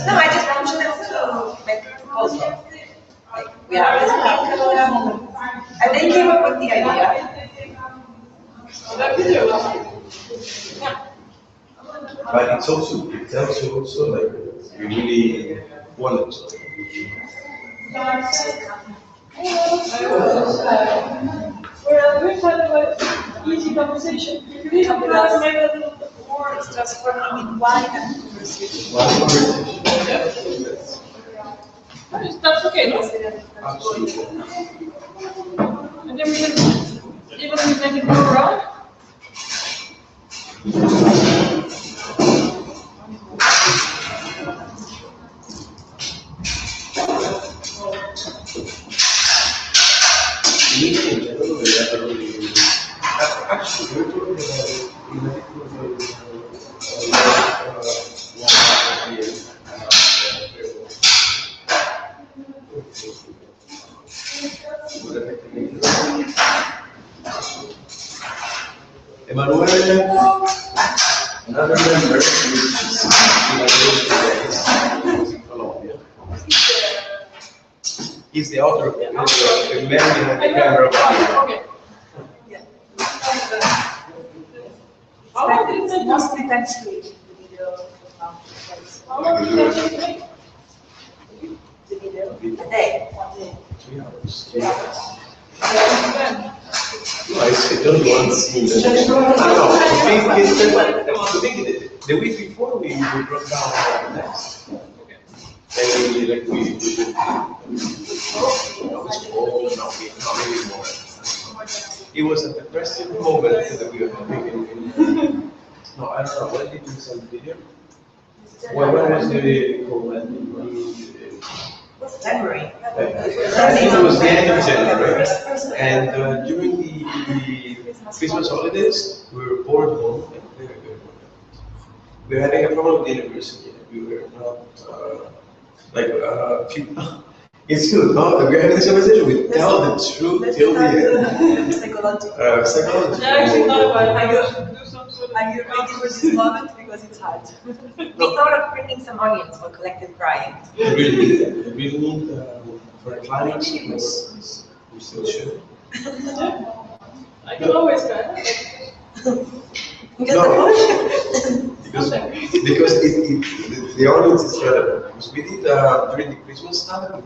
No, I just mentioned it to make a proposal. Like, we have this big and they came up with the idea. But it tells you also like you really want it. Well, we've had a easy conversation. You need to make a little bit more. It's just working in wine and conversation. That's okay, no? Absolutely. And then we can even make it more round. In general, we never really. Actually, we're talking about Emanuele, another member, in Colombia. He's the author of the man behind the camera. Okay. How long did it take? Mostly thanks to the video. How long did it take? The video. A day. 3 hours. 3 hours. No, it's only one scene. The week before we broke down the next. And we it was a depressive moment that we were having. No, I don't know. When did you send the video? When was the comment? January. It was the end of January, and during the Christmas holidays, we were bored home. We were having a problem with the university. We were not it's good. No, we're having this conversation. We tell the truth till the end. Psychological. Psychology. I actually thought about I it. go- Do some sort of. I'm waiting for this moment because it's hard. We thought of bringing some audience for collective crying. We really need for a climax. We still should. I can always cry. Just Because the audience is relevant. Because we did during the Christmas time,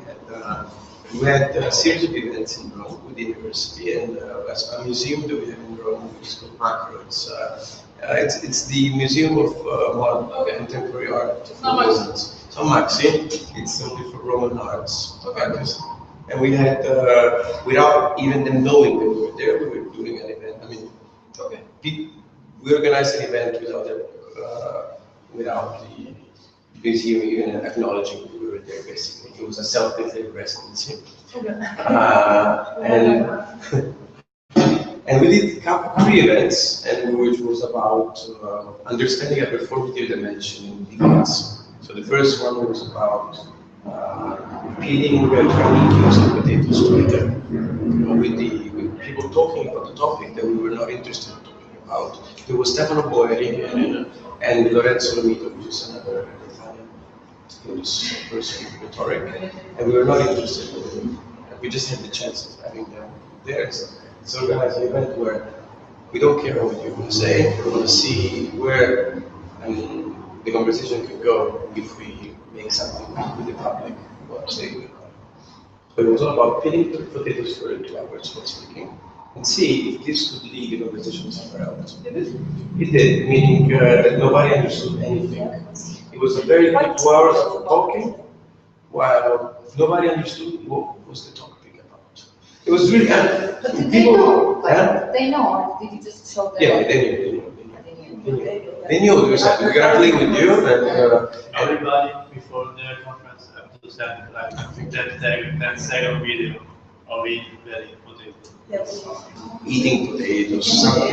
we had a series of events in Rome with the university and a museum that we have in Rome, which is called Macro. It's the Museum of Modern Contemporary Art. It's not Maxim. It's not Maxim. It's only for Roman arts. Artists. And we had, without even them knowing that we were there, we were doing an event. I mean, we organized an event without the museum even acknowledging that we were there, basically. It was a self-declared residency. And we did 3 events, and which was about understanding a performative dimension in dance. So the first one was about peeling Chinese and potatoes together, with people talking about the topic that we were not interested in talking about. There was Stefano Boeri and Lorenzo Lomito, which is another Italian who's first with rhetoric, and we were not interested in them. We just had the chance of having them there. So it's organized an event where we don't care what you're going to say, we want to see where the conversation could go if we make something with the public or say with the public. So it was all about peeling potatoes for 2 hours for speaking and see if this could lead the conversation somewhere else. It did, meaning that nobody understood anything. It was a very good 2 hours of talking, while nobody understood what was the topic about. It was really, But did people, they know, or did you just show them? yeah, they knew. They knew they were saying, we're gonna play with you, and Everybody before the conference have to send like 10 second video of eating very potato. eating potatoes.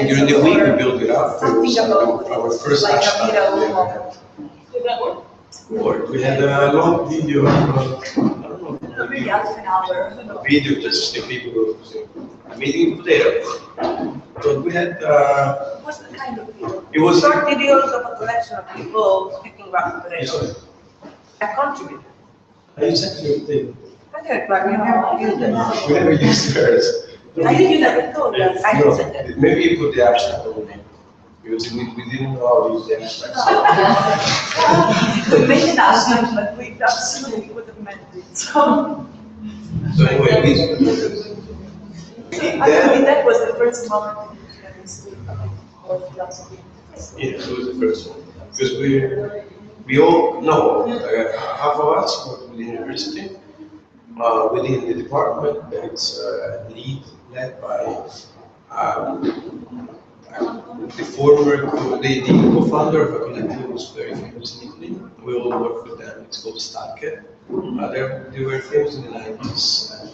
During the week, we built it up. It was our first like a hashtag. viral moment. Did that work? We had a long video, I don't know, Maybe half an hour. a video just the people who I'm eating potato. So we had, What's the kind of video? it was, Short videos of a collection of people speaking about you operation. saw it. I contributed. I sent you a thing. I did, but we never used it. We never used hers. I think you never told us. I No, used it. maybe you put the abstract only. Because we didn't know how to use the abstract. We made it up, but we absolutely would have meant it. So Anyway, we actually, that was the first moment that we speak about philosophy. yeah, it was the first one. Because we all know, half of us work with the university, within the department that's led by the co-founder of a collective who was very famous in Italy. We all work with them. It's called Stacke. They were famous in the 90s and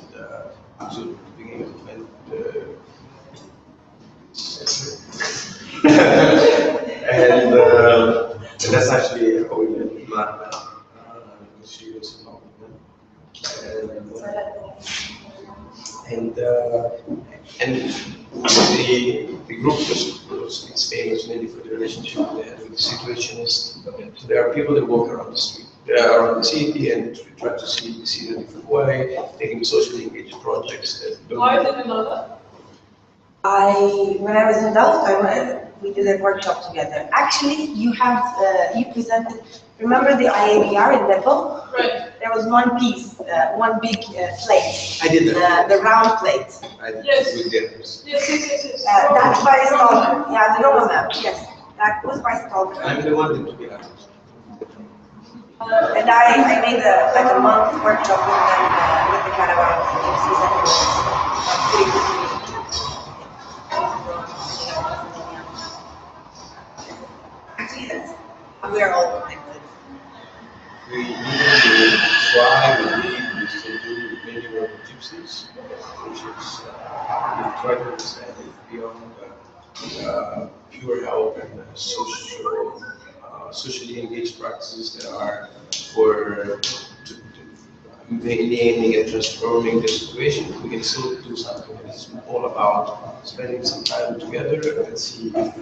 actually at the beginning of the 20th. And that's actually how we met Marta. She was a and the group it's famous mainly for the relationship they had with the situationists. So there are people that walk around the street, around the city, and try to see it a different way, taking socially engaged projects that don't. Why did you know that? When I was in Delft, we did a workshop together. Actually, you presented, remember the IABR in Nepal? Right. There was one piece, one big plate. I did that. The round plate. I did Yes. with the others. Yes. That's by Stalker. Yeah, the Roma map, yes. That was by Stalker. I'm the one that took it out. And I made like a month workshop with them, with the caravan, gypsies and Moors. Actually, yes, we are all connected. We even try to lead is to do many work with gypsies, which is we try to understand it beyond pure help and socially engaged practices that are for mainly aiming at transforming the situation. We can still do something that is all about spending some time together and see if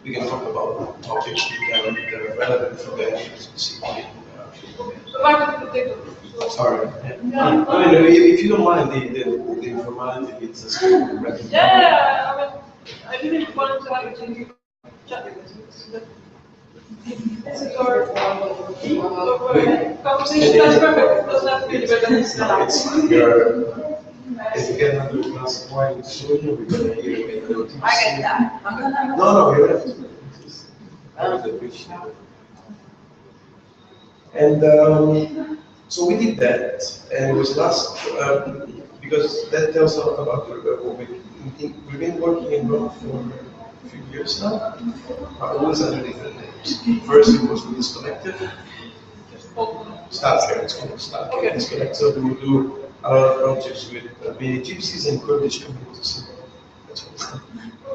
we can talk about topics that are relevant for them specifically. Sorry. I mean, if you don't mind the informality, it's a school record. Yeah, I didn't want to have a chat with you. This is our conversation. That's perfect. It doesn't have to be better than this. If you get another glass of wine soon, we're gonna hear it. I get that. No, you don't have to. I would appreciate it. And so we did that, and it was last, because that tells a lot about what we've been working in Rome for a few years now, always under different names. First it was with this collective, Stadtcare, it's called Stadtcare, this collective, so we would do a lot of projects with many gypsies and Kurdish communities.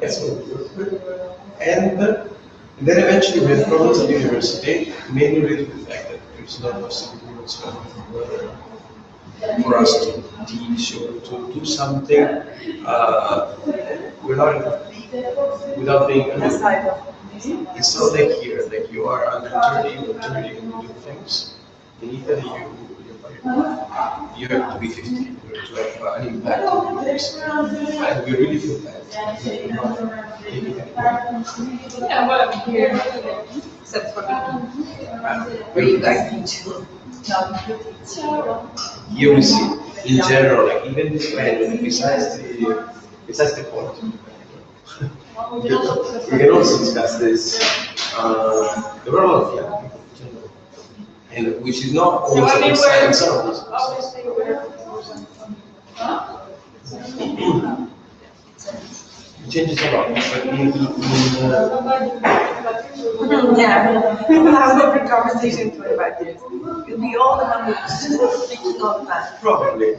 That's what we work with. And then eventually we had problems at the university, mainly related to the fact that there's not possibility whatsoever for us to teach or to do something without being. It's not like here, like you are under 30 or 30 and you do things. In Italy, you have to be 50 to have an impact on others. And we really feel that. Yeah, well, here. Except for where you guys teach. Here we see, in general, like even this way, besides the point. We can also discuss this. There are a lot of young people, and which is not always a good sign in some reasons. Obviously, we're. It changes a lot, but Yeah, we'll have a different conversation in 25 years. You'll be all the one who's speaking all the time. probably,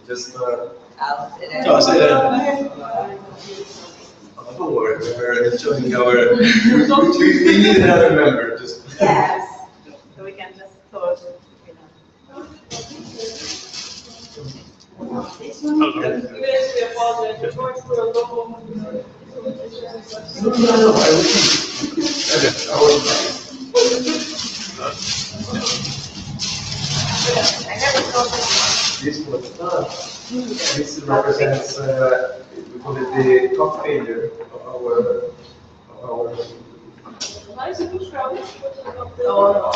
just I'll sit there. no, say that. Don't worry, we're enjoying our. We need another member, just. Yes, so we can just sort of, you know. Yes, we apologize. We're going through a local No, I never thought that. This was done. This represents, we call it the top failure of our. Why is it too crowded? No,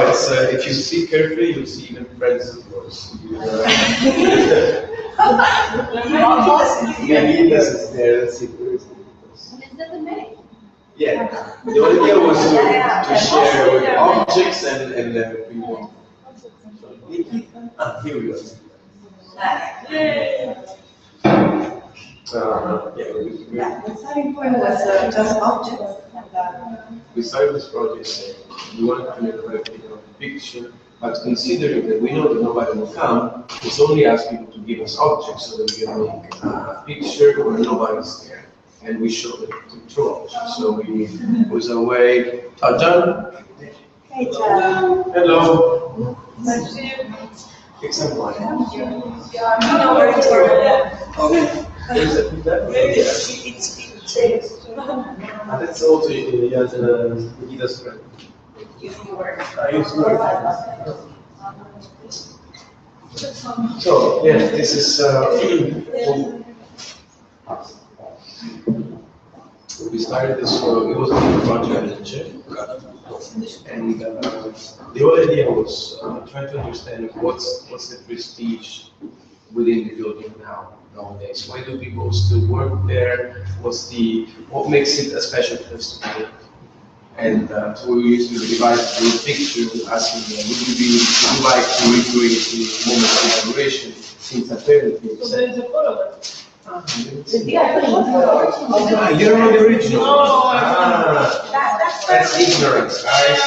it's, if you see carefully, you'll see even friends of yours. Maybe this is there, let's see where is it. Is that the May? Yeah, the idea was to share with objects and people. Here we go. Yay! Yeah, the starting point was just objects. We started this project saying we wanted to make a picture, but considering that we know that nobody will come, let's only ask people to give us objects so that we can make a picture where nobody's there. And we showed it through objects. So it was a way. John? Hey, John. Hello. Nice to see you. Take some wine. No worries. Okay. Is it that? It's That's also Nikita's friend. using words. I used to work. So, yeah, this is, we started this, it was a big project in Czech. And the whole idea was trying to understand what's the prestige within the building nowadays. Why do people still work there? What makes it a special place to be? And so we usually divide the picture asking would you like to recreate the moment of inauguration since a fairly big So there is a photo. you don't know the original? No, That's ignorance, guys.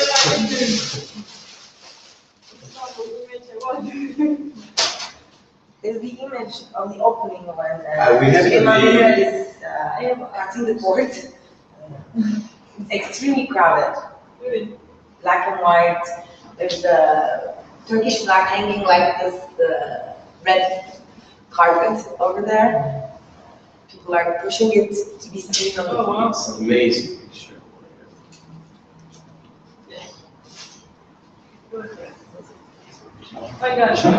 There's the image of the opening when We have it on Emmanuel the. is cutting the board. It's extremely crowded, Really? black and white. There's a Turkish flag hanging like this, the red carpet over there. People are pushing it to be seen on the Oh, wow. It's an amazing picture. I got you.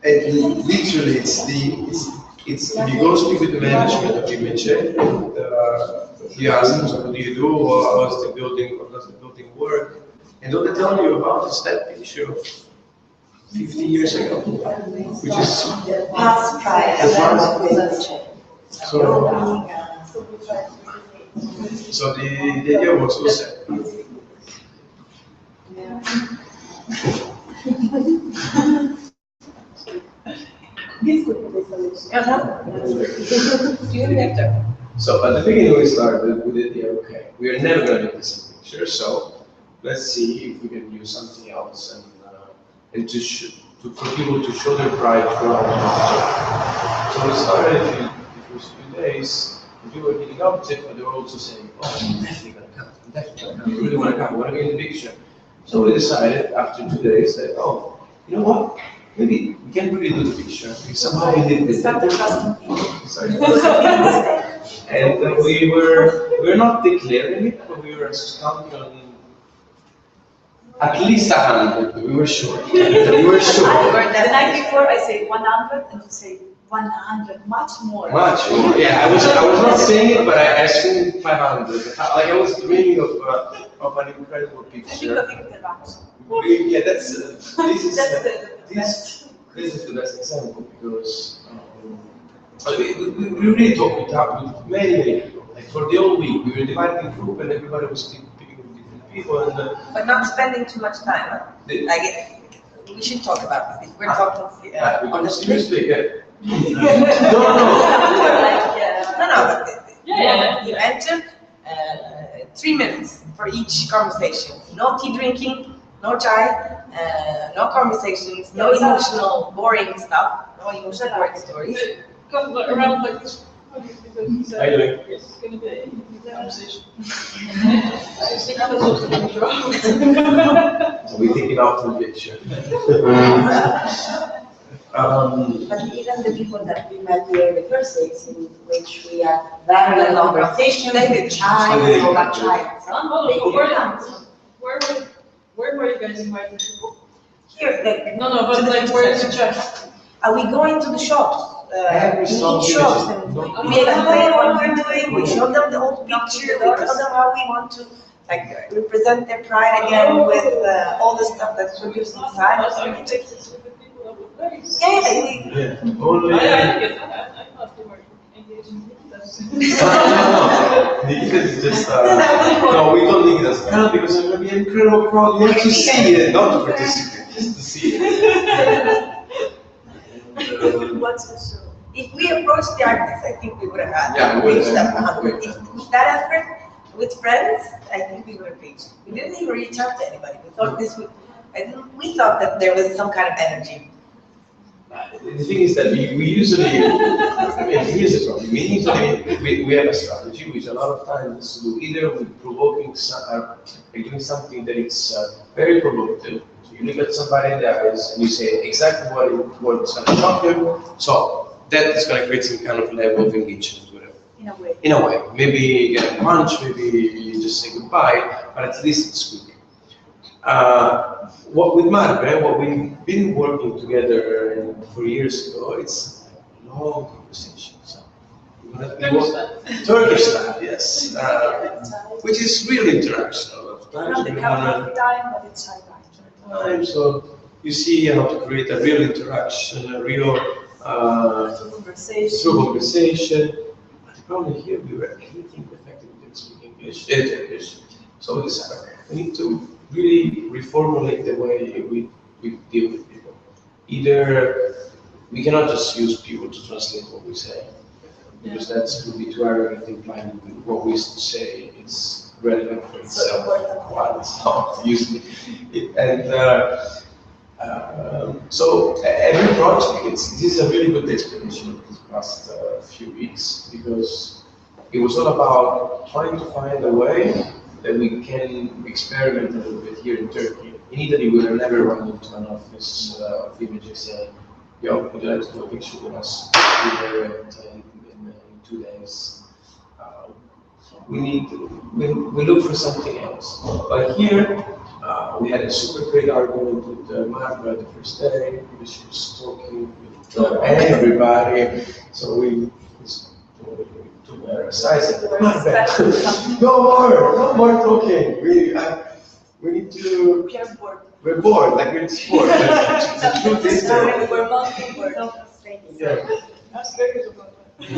And literally, it's if you go speak with the management of Image, you ask them, so what do you do? How does the building work? And what they tell you about is that picture of 50 years ago, which is past price. so the idea was to say. So at the beginning we started with the idea, okay, we are never going to make the same picture, so let's see if we can use something else and for people to show their pride throughout the object. So we started the first few days, and people were getting objects, but they were also saying, oh, I'm definitely going to come, I'm definitely going to come, I really want to come, I want to get in the picture. So we decided after 2 days that, oh, you know what? Maybe we can't really do the picture. We somehow we did this. And we were not declaring it, but we were counting on at least 100. We were sure. We were sure. The night before I say 100 and you say 100, much more. Much more. Yeah, I was not saying it, but I assumed 500. Like I was dreaming of an incredible picture. Yeah, this is the best example because we really talked with many people. Like for the whole week, we were dividing the group, and everybody was speaking with different people. And But not spending too much time. We should talk about this. We're talking on the seriously, yeah. No, but you enter 3 minutes for each conversation. No tea drinking, no chai, no conversations, no emotional, boring stuff, no emotional, boring stories. Come around like this. Because he said, How you doing? it's going to be a conversation. I think I was also going to draw. So we take it out from the picture. But even the people that we met here in the first days, in which we had very long conversation, They did. chai, all that chai, and so on, they Where, didn't come. where were you guys invited to? Here, like, No, but like, where is the church? are we going to the shops? Every We shop eat here shops is and not- we make them play what we're doing, we show them the old picture, we tell them how we want to like represent their pride again with all the stuff that's produced inside. So we take- With the people of the place. Yeah, yeah, Yeah, only. I thought you were engaging with us. No, Nikita is just, no, we don't need this. No, because it's going to be an incredible crowd. You have to see it, not to participate, just to see it. What's the show? if we approached the architects, I think we would have had Yeah, we would reached have. that 100. If with that effort, with friends, I think we would have reached. We didn't even reach out to anybody. We thought this would, we thought that there was some kind of energy. The thing is that we usually, I mean, here's the problem. We have a strategy which a lot of times do either with provoking, like doing something that is very provocative. So you look at somebody in the eyes and you say exactly what is going to shock them. So that is going to create some kind of level of engagement, whatever. In a way. In a way, maybe get a punch, maybe you just say goodbye, but at least it's quick. What with Margaret, what we've been working together 4 years ago, it's long conversations. Turkish style, yes, which is really interactional. Not the coffee time, but it's chai time. So you see how to create a real interaction, a real Conversation. through conversation. But the problem here, we were anything effective in speaking English, Turkish. So we decided we need to really reformulate the way we deal with people. Either we cannot just use people to translate what we say, because that would be too arrogant, implying what we say is relevant for itself, while it's not usually. And so every project, this is a really good explanation of these past few weeks, because it was all about trying to find a way that we can experiment a little bit here in Turkey. In Italy, we will never run into an office of images saying, yo, would you like to do a picture with us? We do it in 2 days. We look for something else. But here, we had a super great argument with Margaret the first day, because she was talking with everybody. So we took her aside and said, Margaret, no more talking. We need to, we're bored, like we're bored. The truth is that, We're multi-word. yeah. Ask Vegas about that.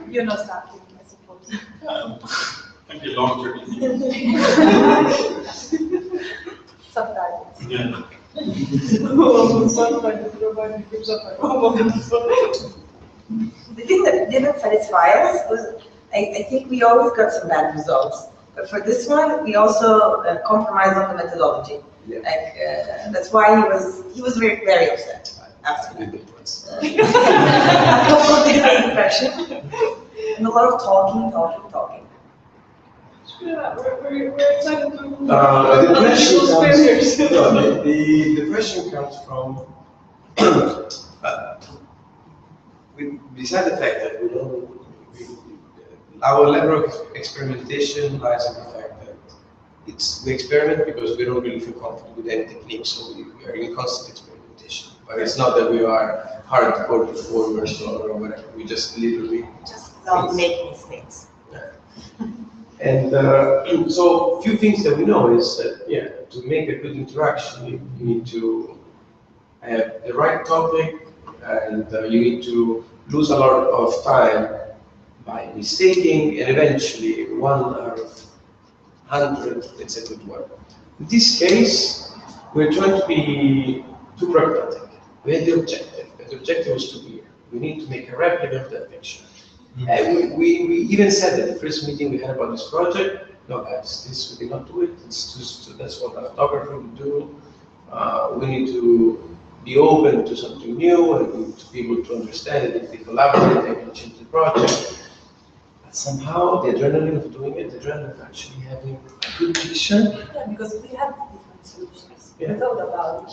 You're not starting, I suppose. Can be long term. Sometimes. Yeah. Sometimes nobody gives up. The thing that didn't satisfy us was, I think we always got some bad results. But for this one, we also compromised on the methodology. Yeah. Like, that's why he was very, very upset after that. A completely impression. And a lot of talking. Yeah, we're excited to. The question Those comes, barriers. no, the question comes from, beside the fact that our level of experimentation lies in the fact that we experiment because we don't really feel confident with any technique, so we are in constant experimentation. But it's not that we are hardcore performers or whatever, we just literally Just don't make mistakes. And so, few things that we know is that, yeah, to make a good interaction, you need to have the right topic, and you need to lose a lot of time by mistaking, and eventually 1 out of 100, it's a good one. In this case, we're trying to be too pragmatic. We had the objective, and the objective was too clear. We need to make a replica of that picture. And we even said at the first meeting we had about this project, no guys, this we cannot do it, it's just, that's what a photographer would do. We need to be open to something new and to be able to understand it. If they collaborate, they can change the project. But somehow the adrenaline of doing it, the adrenaline of actually having a good picture. Yeah, because we have different solutions. Yeah. We thought about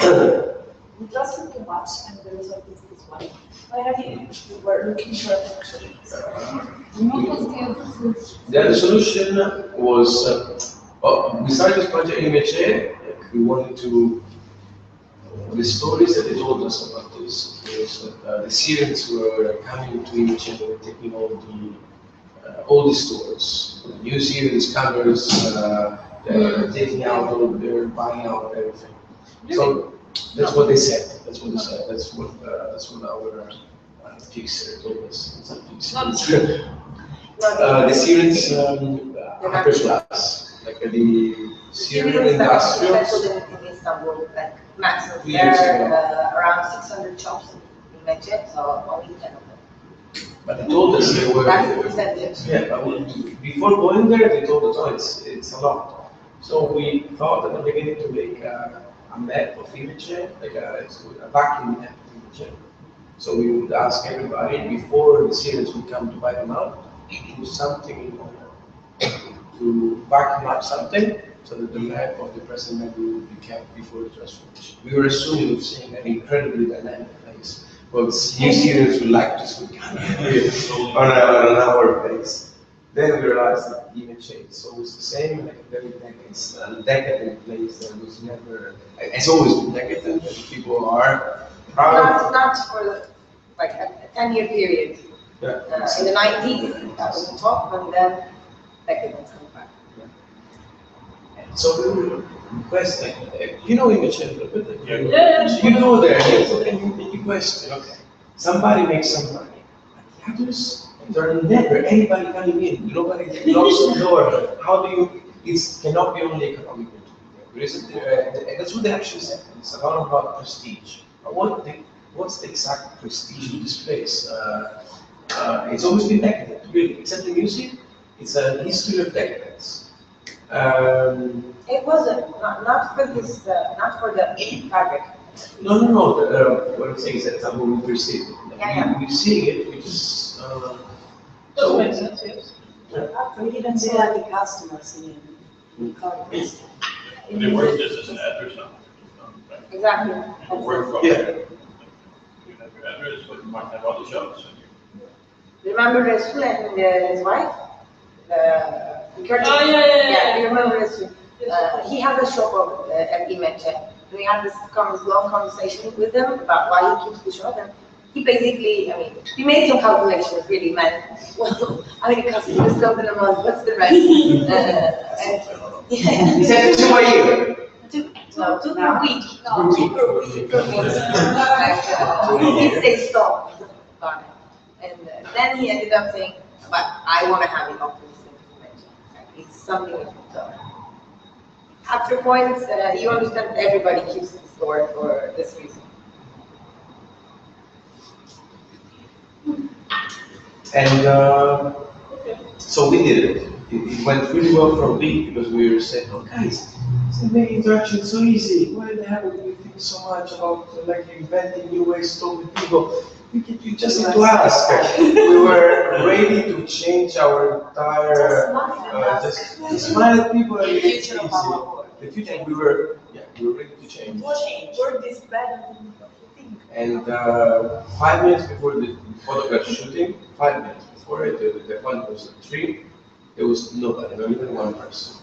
it. we trusted too much, and the result is this one. Why have you, we were looking for a solution. What was the other solution? The other solution was, we started this project in MHA. We wanted to, the stories that they told us about this was that the Syrians were coming to MHA and were taking all the stores, New Zealand's cameras, they're taking out all, they're buying out everything. So that's what they said. That's what they said. That's what our fixer told us. It's not fixer. The Syrians upper class, like the Syrian industrials. In Istanbul, like maximum. 2 years There ago. are around 600 shops in Mecce, so only 10 of them. But they told us they were. That's the percentage. Yeah, but before going there, they told us, oh, it's a lot. So we thought at the beginning to make a map of image, like a vacuum map of image. So we would ask everybody before the Syrians would come to buy them out, do something to vacuum up something so that the map of the present map will be kept before the transformation. We were assuming of seeing an incredibly dynamic place. Well, new Syrians would like to speak on our place. Then we realized that the image changed. So it's the same, like a very decadent place that was never, it's always been decadent, and people are proud. Not for like a 10-year period. Yeah. In the 90s, that was the top, and then decadence comes back. So we were requesting, you know image a little bit? Yeah. You go there, so can you question, okay, somebody makes some money, but the others, there are never anybody coming in, nobody knocks on the door. How do you, it cannot be only economic. There is and that's what they actually said, it's a lot about prestige. But what's the exact prestige of this place? It's always been decadent, really, except the museum, it's a history of decadence. It wasn't, not for this, not for the fabric. No. What I'm saying is that's how we perceive it. Yeah. We see it, we just. That makes sense, yes. We didn't see any customers in Congress. They work just as an address now. Right? Exactly. You work from Yeah. there. You have your address, but you might have other shops. Remember Rasul and his wife? Kurt? Oh, yeah. You remember Rasul? He had a shop at Imece. We had this long conversation with him about why he keeps the shop, and he basically, we made some calculations, really, man. Well, how many customers come in a month? What's the rent? He said 2 a year. Two per week. No, 2 per week. If they stop. And then he ended up saying, but I want to have it open. It's something we can do. After points, you understand everybody keeps the store for this reason. And so we did it. It went really well for a week because we were saying, oh guys, it's making interaction so easy. Why the hell do you think so much about like inventing new ways to talk with people? You just need to ask. We were ready to change our entire, just smile at people and make it easy. The future, we were ready to change. We're this bad. And 5 minutes before the photograph shooting, 5 minutes before the point was 3, there was nobody, not even one person.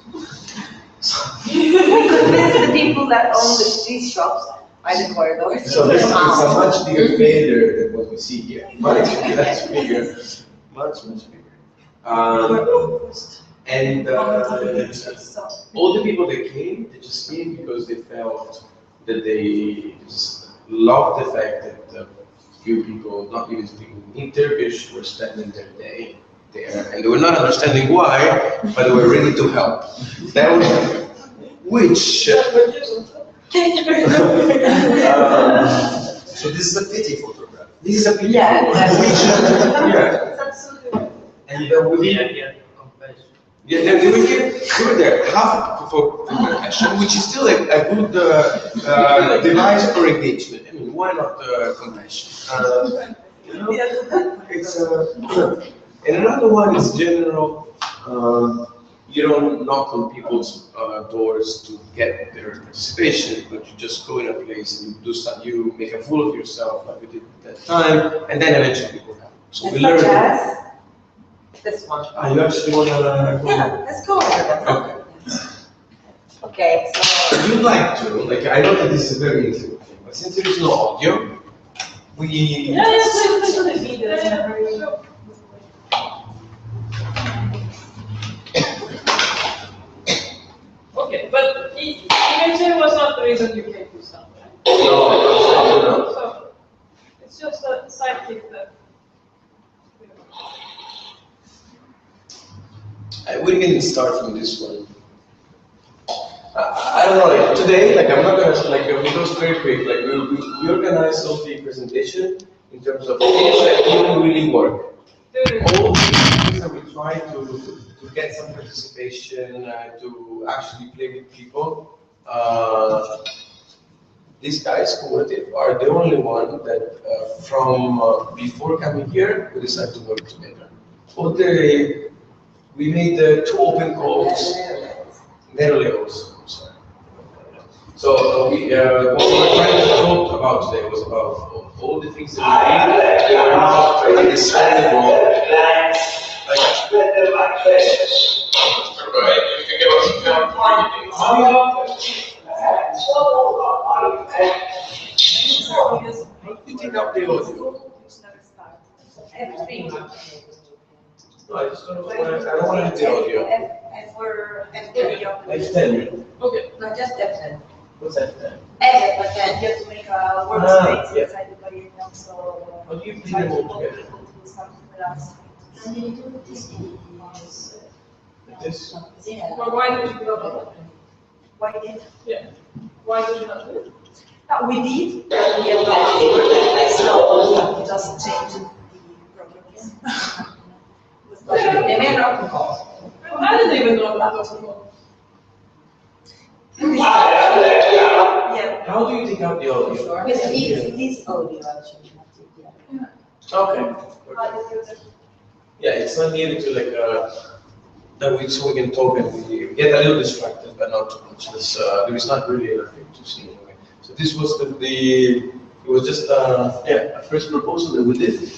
We convinced the people that own these shops by the corridors. So it's a much bigger failure than what we see here. Much bigger. Much bigger. And all the people that came, they just came because they felt that they just loved the fact that few people, not even speaking in Turkish, were spending their day there, and they were not understanding why, but they were ready to help. That was which. So this is a pity photograph. This is a pity photograph. It's absolutely. And we then we were there half for compassion, which is still a good device for engagement. I mean, why not compassion? It's and another one is general. you don't knock on people's doors to get their participation, but you just go in a place and you do stuff. You make a fool of yourself, like we did at that time, and then eventually people come. So we learn. This one. You actually want to go? Yeah, let's go over them. Okay. Okay, so. If you'd like to, like, I know that this is a very intimate thing, but since there is no audio, we. Yeah, please do the video. Okay, but eventually was not the reason you came to South, right? No. So it's just a sidekick that. We can start from this one. I don't know, like today, like I'm not gonna, like we go very quick, like we organize all the presentation in terms of things that don't really work. All the things that we try to get some participation, to actually play with people. These guys, cooperative, are the only one that from before coming here, we decided to work together. We made 2 open calls. Netherlands, I'm sorry. So what we were trying to talk about today was about all the things that we did. We are not understandable. You can give us some targeting. You take up the audio. Everything. No, I just don't want the audio. And for F10. F10. Okay. No, just F10. What's F10? F, but then you have to make a workspace yeah. inside the career now, so. How do you try bring to them all all together? people do something with us. Like this? Yeah. But why did you give up? Why did? Yeah. Why did you not do it? No, we did, but we have not, so we just changed the program. They made an open call. I didn't even know that was involved. Yeah. How do you take out the audio? With this audio actually, not the other. Okay. Yeah, it's not needed to that we so we can talk and we get a little distracted, but not too much. There is not really anything to see anyway. So this was it was just a first proposal that we did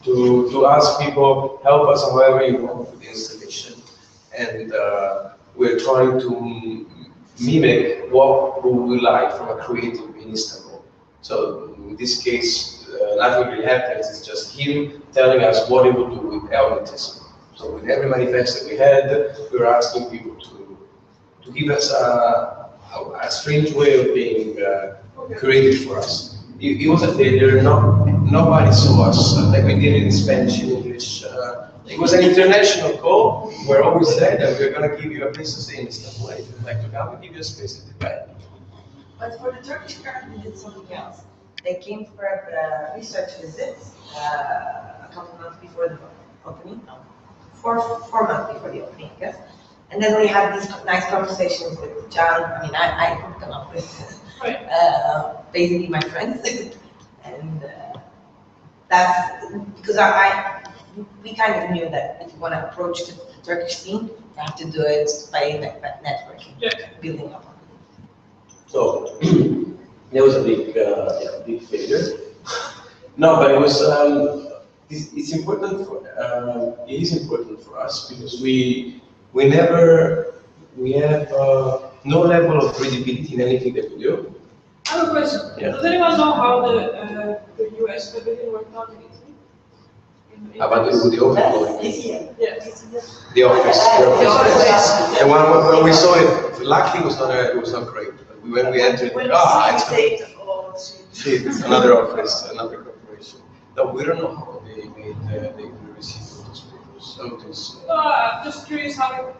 to ask people help us however you want with the installation, and we're trying to mimic what we would like from a creative in Istanbul. So in this case, nothing really happens. It's just him telling us what he would do with Helvetism. So with every manifest that we had, we were asking people to give us a strange way of being creative for us. It was a failure. Nobody saw us. Like we did it in Spanish, in English. It was an international call where always said that we're going to give you a place to stay in Istanbul. If you'd like to come, we give you a space in Dubai. But for the Turkish part, we did something else. They came for a research visit a couple months before the opening. No, four months before the opening, I guess. And then we had these nice conversations with John. I mean, I hooked them up with basically my friends, and that's because we kind of knew that if you want to approach the Turkish scene, you have to do it by networking, building up. So there was a big failure. No, but it was. It's important for. It is important for us because we have no level of credibility in anything that we do. I have a question. Yeah. Does anyone know how the US pavilion worked out in Italy? About the open Yeah. the office. And when we saw it, luckily it was not great. But when we entered, shit, it's another office, another corporation. No, we don't know how they received those papers. I'm just curious how,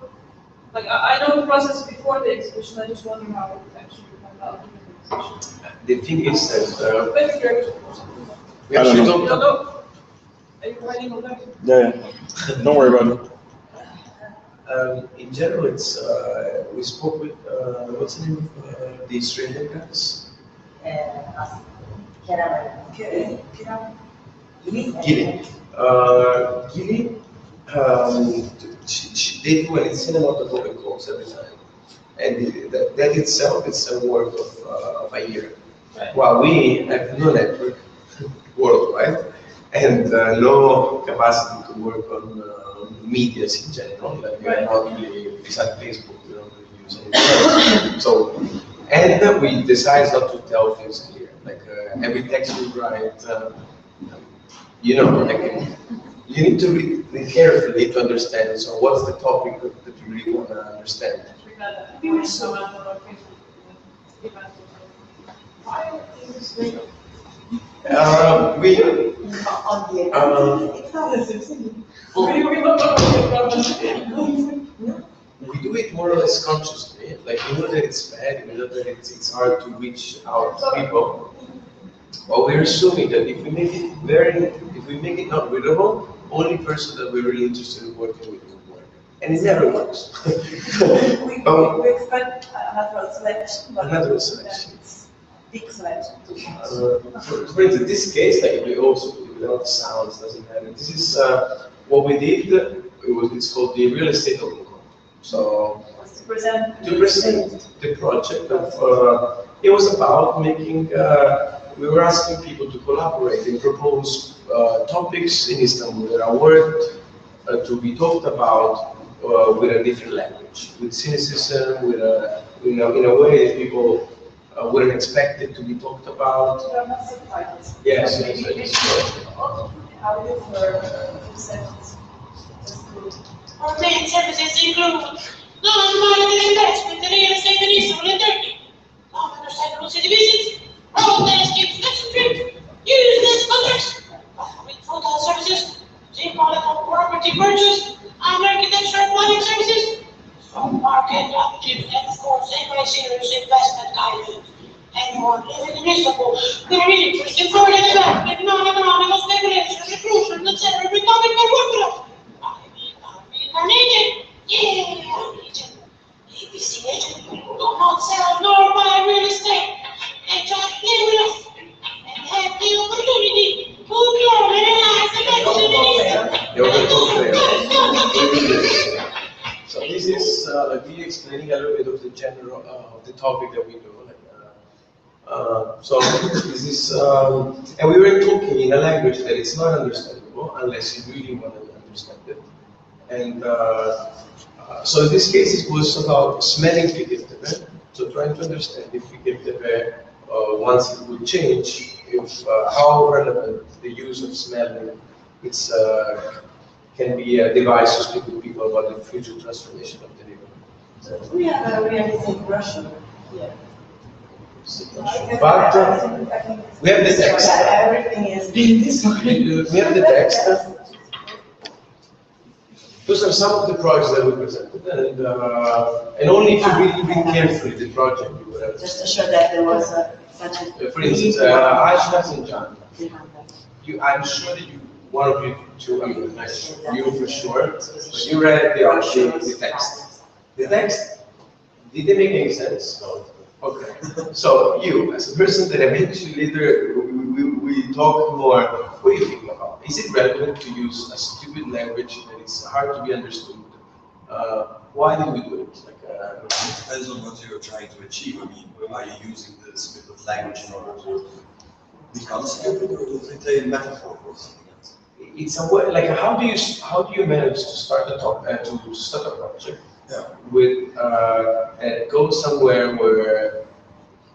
like, I know the process before the exhibition. I just wonder how it actually went out in the exhibition. The thing is that Maybe you're we actually you don't. don't know. Are you writing on that? Yeah. Don't worry about it. In general, it's we spoke with what's the name of the Australian guys? Gili. Gili they do an insane amount of open calls every time. And that itself is a work of a year. Right. While we have no network worldwide and no capacity to work on medias in general, like we are not really, besides Facebook, we don't really use anything else. So, and we decide not to tell things clear. Like every text we write, you know, like you need to read carefully to understand. So, what's the topic that you really want to understand? We On the we do it more or less consciously. Like we know that it's bad, we know that it's hard to reach out to people. But we're assuming that if we make it not readable, only person that we're really interested in working with will work. And it never works. we expect natural selection, but Natural selection. it's big selection. For instance, this case, like we also do without sounds, doesn't matter. This is what we did. It's called the real estate open call. So To present the project it was about making. We were asking people to collaborate and propose topics in Istanbul that are worth to be talked about with a different language, with cynicism, with in a way that people wouldn't expect it to be talked about. there are not subtitles. Yes, Maybe yes, we yes. should audio for a few seconds. Just to Our main services include non-monetary investment in real estate in Istanbul and Turkey, non-understandable city visits, road landscape selection trip, useless contracts, with hotel services, symbolic of property purchase, and architectural planning services, stock market active, and of course, a serious investment guidance. Anyone living in Istanbul who are interested in foreign investment, non-economical speculation, recruitment, etc., becoming a workload. Carnation! Yeah, Carnation. ABC agent who do not sell nor buy real estate. They just live with us and have the opportunity to grow and realize the So this is me explaining a little bit of the general of the topic that we do. So this is, and we were talking in a language that is not understandable unless you really want to understand it. And so in this case, it was about smelling Fikirtepe. So trying to understand if Fikirtepe, once it will change, if how relevant the use of smelling can be a device to speak with people about the future transformation of the neighborhood. So we have a realistic Russian here. But we have the text. Everything is being this way. We have the text. Those are some of the projects that we presented, and only if you really read carefully the project, you will have. Just to show that there was such a. For instance, Ashnas and John. I'm sure that one of you two, I mean, you for sure, but you read the text. The text, did they make any sense? No. Okay. So you, as a person that eventually later we talk more, what do you think about? Is it relevant to use a stupid language that is hard to be understood? Why did we do it? It depends on what you're trying to achieve. I mean, are you using the stupid language in order to become stupid, or is it a metaphor for something else? It's a way, like how do you manage to start a project with and go somewhere where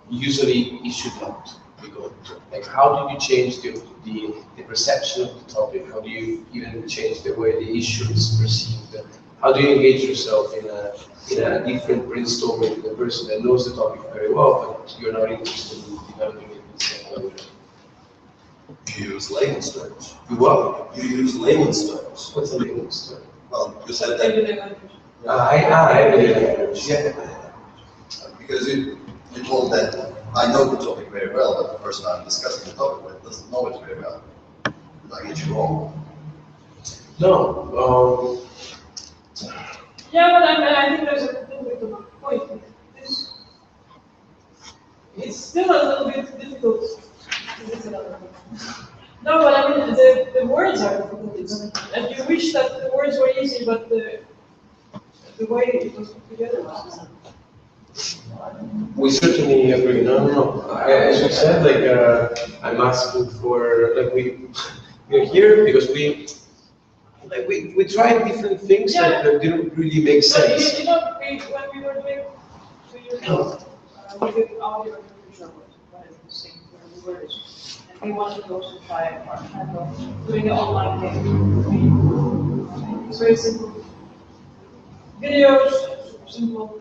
usually it should not be going to? Like how do you change the perception of the topic? How do you even change the way the issue is perceived? How do you engage yourself in a different brainstorming with a person that knows the topic very well, but you're not interested in developing it in the same way? You use layman's terms. You what? You use layman's terms. What's a layman's term? Well, you said that. Because you told that I know the topic very well, but the person I'm discussing the topic with doesn't know it very well. Did I get you wrong? No. Yeah, but I think there's a little bit of a point. It's still a little bit difficult. No, but I mean, the words are difficult. And you wish that the words were easy, but the way it was put together was. We certainly agree. No. As you said, I'm asking for we're here because we tried different things that didn't really make sense. You know, when we were doing 2 years ago, we did audio and visual what I was saying where we were, and we wanted to also try our kind of doing an online thing. It's very simple. Videos, super simple.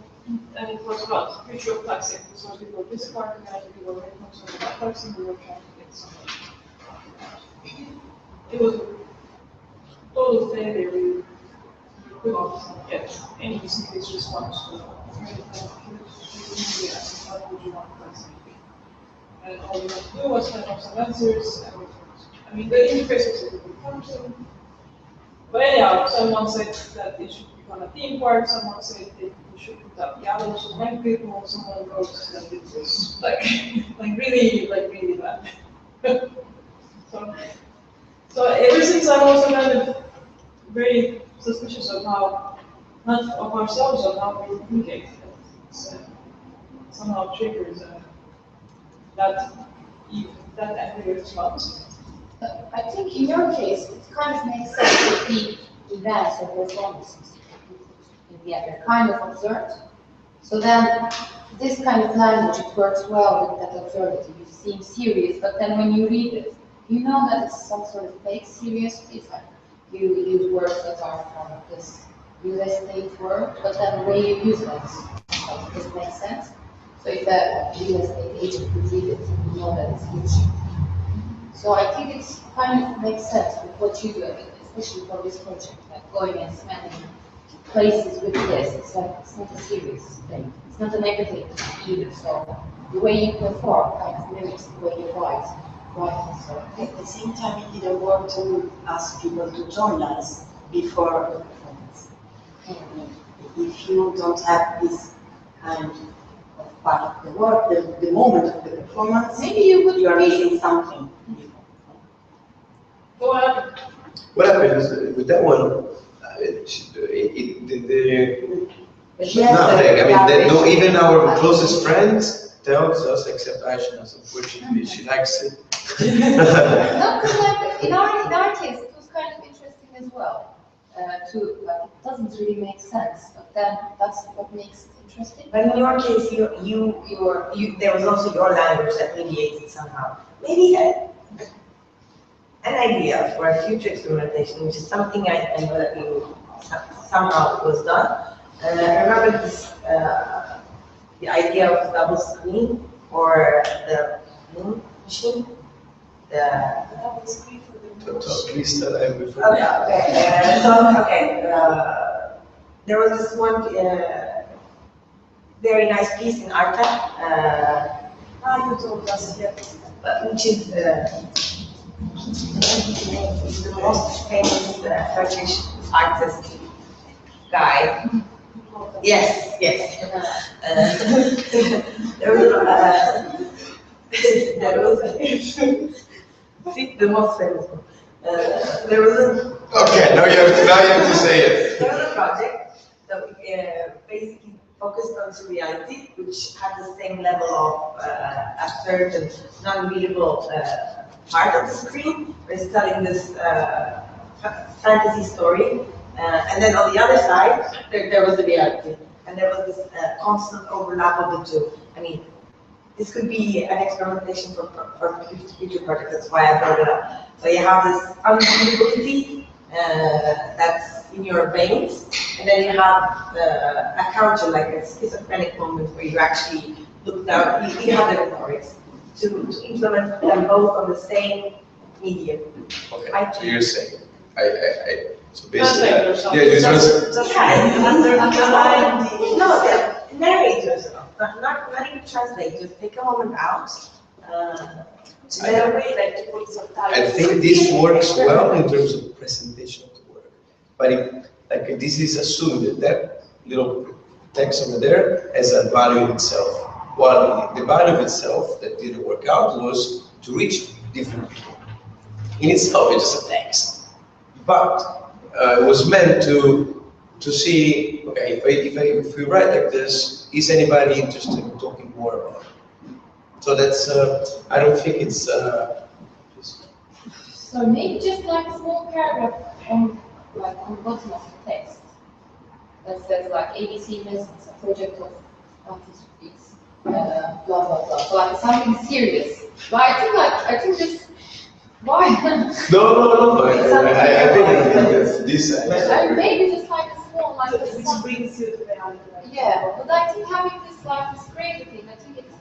And it was about future of flexing. So we were discarding that, we were very concerned about flexing, we were trying to get something. It was a total failure. We could not get any serious response to what would you want flexing? And all we had to do was send off some answers, and I mean, the interface was a little bit cumbersome. But anyhow, someone said that it should become a theme park, someone said that we should put up yellows to rank people, someone wrote that it was really bad. so ever since I'm also kind of very suspicious of how, not of ourselves, of how we communicate. It's, somehow triggers that angry response. I think in your case, it kind of makes sense that the events or performances in the end are kind of observed. So then, this kind of language, it works well with that absurdity. You seem serious, but then when you read it, you know that it's some sort of fake serious. It's like you use words that are from this real estate word, but then the way you use it, it makes sense. So if a real estate agent would read it, you know that it's huge. So I think it kind of makes sense with what you do, especially for this project, like going and spending places with this. It's not a serious thing. It's not a negative either. So the way you perform kind of mimics the way you write. So At the same time, we didn't want to ask people to join us before the performance. If you don't have this kind of part of the work, the moment of the performance, maybe you would are missing something. Go ahead. What happens with that one? Nothing. Even our closest friends tells us, except Ashna's, unfortunately, she likes it. No, because like in our case, it was kind of interesting as well. It doesn't really make sense, but then that's what makes it interesting. But in your case, there was also your language that mediated somehow. Maybe an idea for a future experimentation, which is something I know that you somehow was done. I remember this, the idea of double screen or the machine. The double screen for the Please tell everything. Okay. There was this one very nice piece in Arta. You told us, which is the most famous Turkish artist guy. Yes. There was the most famous one. There was Okay, now you have to say it. There was a project that basically focused on surreality, which had the same level of absurd and non-readable part of the screen. It's telling this fantasy story, and then on the other side there was the reality, and there was this constant overlap of the two. I mean, this could be an experimentation for future projects. That's why I brought it up. So you have this unreadability that's in your veins, and then you have a counter, like a schizophrenic moment where you actually look down. You have the recordings to implement them both on the same medium. Okay, so you're saying, so Translate basically, yourself. yeah, you No, the narrators, not even translate, just take a moment out. I think this works well in terms of presentation of the work, but this is assumed that little text over there has a value in itself. Well, the value of itself that didn't work out was to reach different people. In itself, it's just a text, but it was meant to to see, okay, if we write like this, is anybody interested in talking more about it? So that's, I don't think it's, So maybe just like a small paragraph on, like on the bottom of the text that says like ABC Lessons, a project of artists, blah blah blah. So like something serious. But I think this why? no, I think that this, And maybe just like a small like this. Which brings you to the other. Yeah, but I think having this like this great thing, I think it's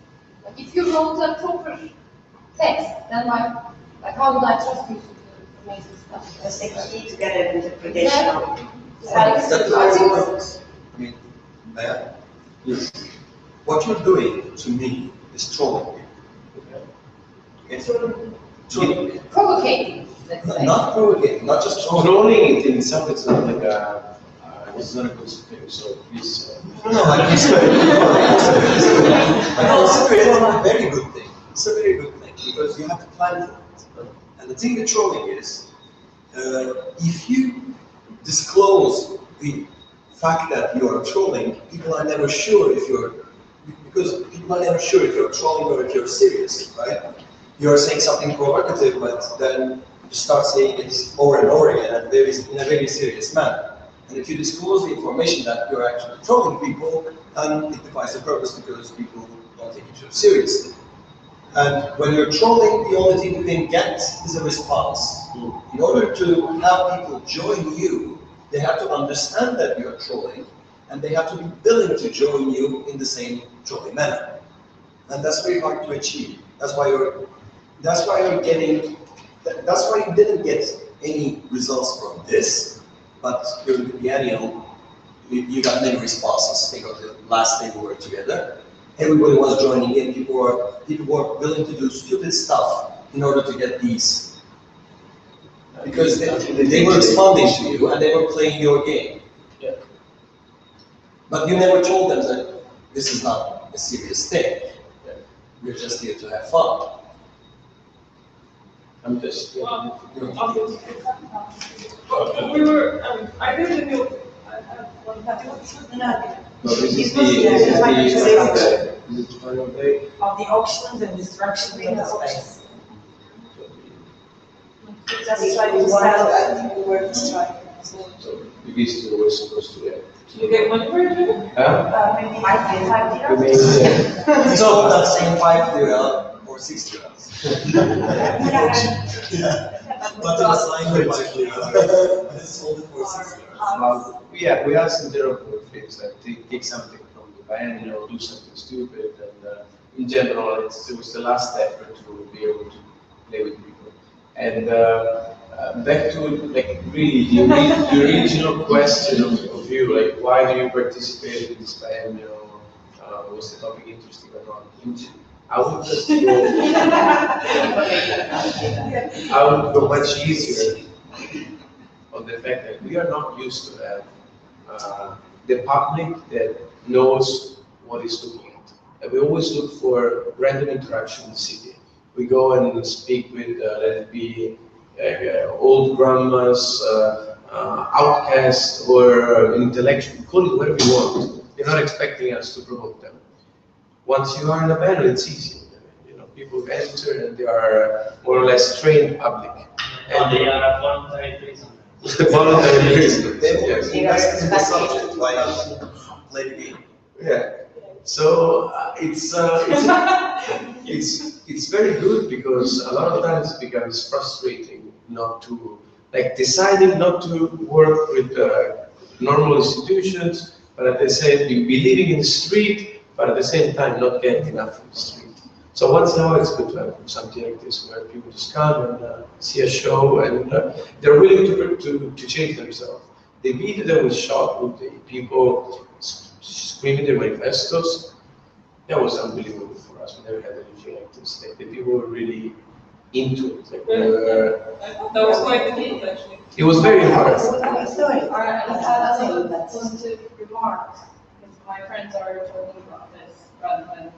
like if you wrote a proper text, then like how would I trust you to make this stuff? It's the key to get an interpretation of. I mean, yes. What you're doing to me is trolling me. Okay? Trolling. Provocating, let's say. Not provocating, not just trolling. trolling it in itself, it's not like a, it's not a good thing, so please. No, I consider it a very good thing. It's a very good thing because you have to plan for it. And the thing with trolling is, if you disclose the fact that you are trolling, people are never sure if you're, because people are never sure if you're trolling or if you're serious, right? You're saying something provocative, but then you start saying it over and over again and in a very serious manner. And if you disclose the information that you're actually trolling people, then it defies the purpose because people don't take you seriously. And when you're trolling, the only thing you can get is a response. In order to have people join you, they have to understand that you're trolling, and they have to be willing to join you in the same trolling manner. And that's very hard to achieve. That's why you didn't get any results from this, but during the biennial, you got many responses. Think of the last day we were together. Everybody was joining in. People were willing to do stupid stuff in order to get these. Because they were responding to you and they were playing your game. Yeah. But you never told them that this is not a serious thing. We're just here to have fun. I'm just, Well, we were, I really knew, no, this is the final day. Of the auctions and destruction in the space. That's why we wanted to work strike. So maybe it's always supposed to get. you get money for it? Huh? Maybe 5 You may, It's all that same 5 lira or 6 lira. But in a sign with 5 lira. It's sold it for 6 lira. yeah, we have some terrible things like take something from the biennial, do something stupid, and in general, it was the last effort to be able to play with people. And back to like really the original question of you, like why do you participate in this biennial? Was the topic interesting or not? I would just go, I would go much easier on the fact that we are not used to that. The public that knows what is looking at. And we always look for random interaction in the city. We go and speak with, let it be old grandmas, outcasts, or intellectual, call it whatever you want. You're not expecting us to promote them. Once you are in a band, it's easy. You know, people enter and they are more or less trained public. And they are voluntary prisoners. Voluntary prisoners. They will Yes. invest in the subject, why not play the game? Yeah. So it's very good because a lot of times it becomes frustrating not to like deciding not to work with normal institutions, but at the same you be living in the street, but at the same time not getting enough from the street. So once in a while it's good to have something like this where people just come and see a show and they're willing to change themselves. The video that was shot with the people screaming their manifestos, that was unbelievable for us. We never had anything like this. Like the people were really into it. Like, I thought that was quite the case actually. it was very hard. Sorry. I had a positive remarks, because my friends are talking about this rather than,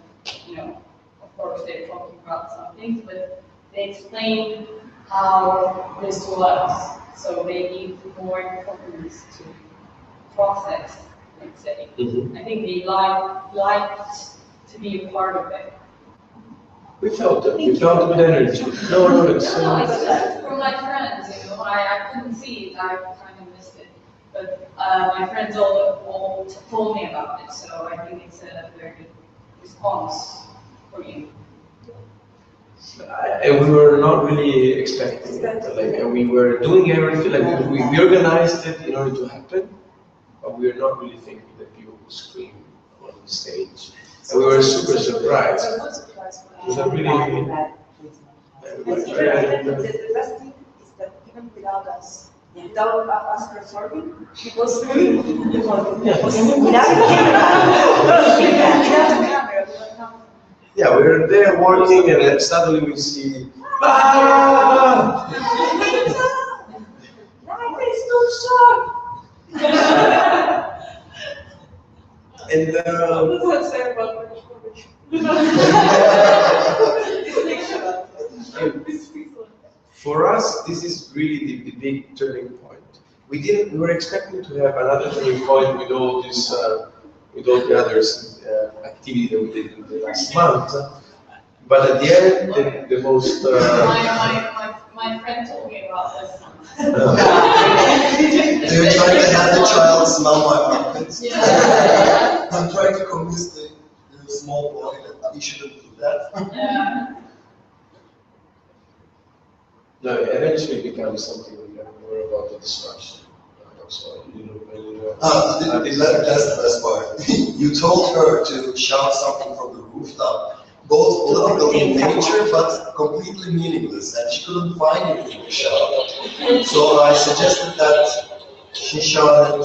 you know, of course they're talking about some things, but they explain how this was. So they need more informants process, let's say. Mhm. I think they liked to be a part of it. We felt it. We felt it with energy. No, no, it's. No, it's just from my friends, you know, I couldn't see it, I kind of missed it. But my friends all told me about it, so I think it's a very good response for you. And we were not really expecting it. Like, we were doing everything, like we organized it in order to happen, but we were not really thinking that people would scream on the stage. And we were super surprised. It was a really. The best thing is that even without us, without us performing, people scream. Without a camera, Yeah, we were there working, and then suddenly we see. Ah! Life is too short. And What's that about British public? for us, this is really the big turning point. We were expecting to have another turning point with all this, with all the others activity that we did in the last month. But at the end, the most. My friend told me about this. Do you try to have the child smell my armpits? Yeah. I'm trying to convince the small boy that he shouldn't do that. Yeah. No, it eventually becomes something more about the destruction. So, you know, That's the best part. You told her to shout something from the rooftop, both political in nature but completely meaningless, and she couldn't find anything to shout. So I suggested that she shouted.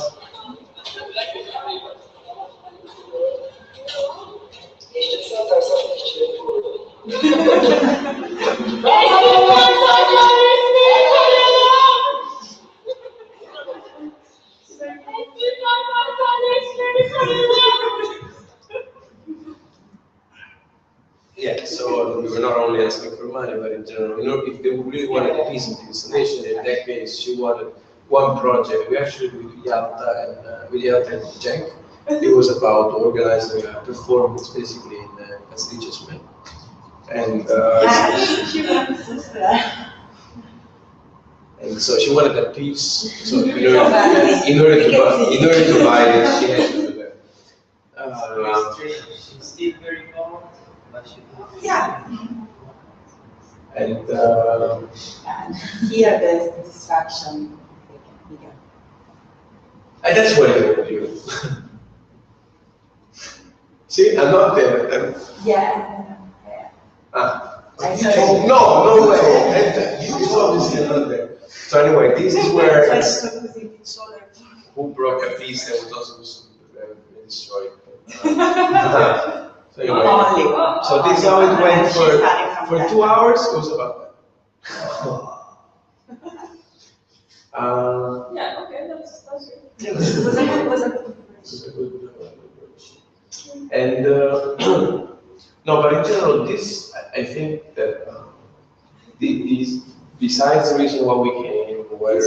Yeah, so we were not only asking for money, but in general, you know, if they really wanted a piece of the installation, in that case, she wanted one project. We actually, with Yalta and Jack, it was about organizing a performance basically in Pasticcious. And and so she wanted a piece. So in order to buy it, she had to do that. She's still very cold, but she Yeah. And And here the distraction began. and that's what I would do. See, I'm not there. Yeah. Ah. I know. No way. It's obviously not there. So anyway, this is where who broke a piece that was also destroyed. So anyway, so this is how it went for 2 hours. It was about that. Yeah, okay, that's good. It was a good And no, but in general, this I think that these besides the reason why we came, whether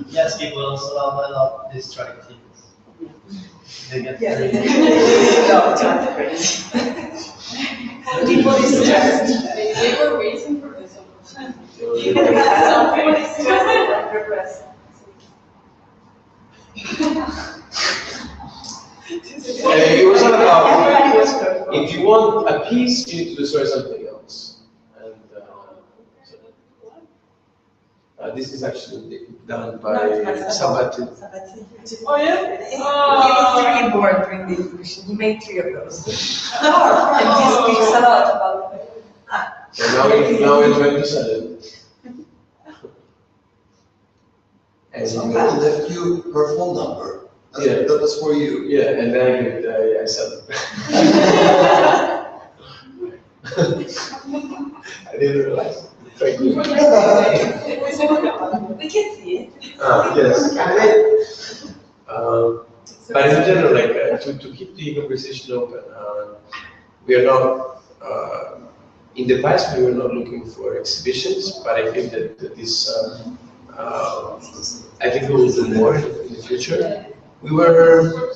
Yes, people also have a lot of distractions. They get very people distressed. They were waiting for this opportunity. People distressed and repressed. it was not about if you want a piece, you need to destroy something else. And this is actually done by Sabati. Oh yeah? He was really bored during the exhibition. He made 3 of those. And he speaks a lot about it. And now we're going to sell it. And Somebody left you her phone number. Yeah. That was for you. yeah, and then I sell it. I didn't realize. Thank you. We can see it. Yes. But in general, like to keep the conversation open, we are not. In the past, we were not looking for exhibitions, but I think that this. I think we will do more in in the future. We were.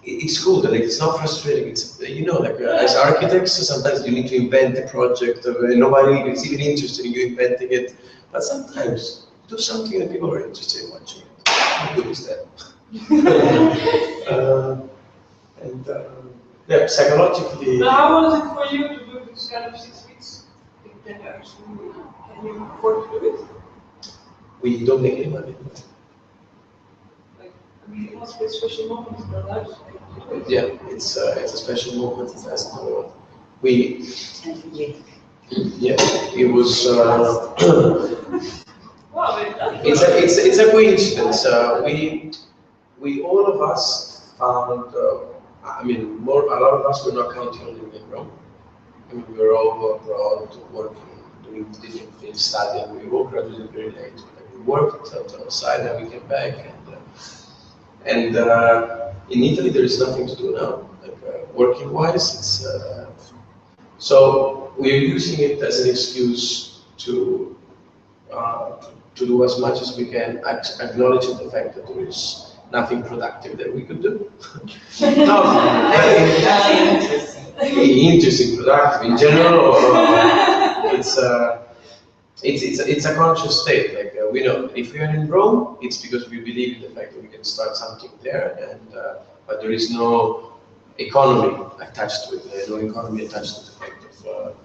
It's cool. Like it's not frustrating. It's like as architects, sometimes you need to invent a project. Nobody is even interested in you inventing it. But sometimes do something that people are interested in watching it. How good is that? Yeah, psychologically. But how was it for you to do this kind of 6 weeks? Can you afford to do it? We don't make any money. I mean, it must be a special moment in your life. Yeah, it's a special moment. It has no. We. Yeah, it was. Wow, it's a coincidence. We all of us found. I mean, a lot of us were not counting on living in Rome. I mean, we were all abroad, working, doing different things, studying. We all graduated very late. Like, we worked on the side, and we came back, and in Italy there is nothing to do now. Like working-wise, it's so we're using it as an excuse to do as much as we can, acknowledging the fact that there is nothing productive that we could do. Interesting, productive in general. It's a conscious state. Like we know, if we are in Rome, it's because we believe in the fact that we can start something there, and but there is no economy attached to it. No economy attached to the fact of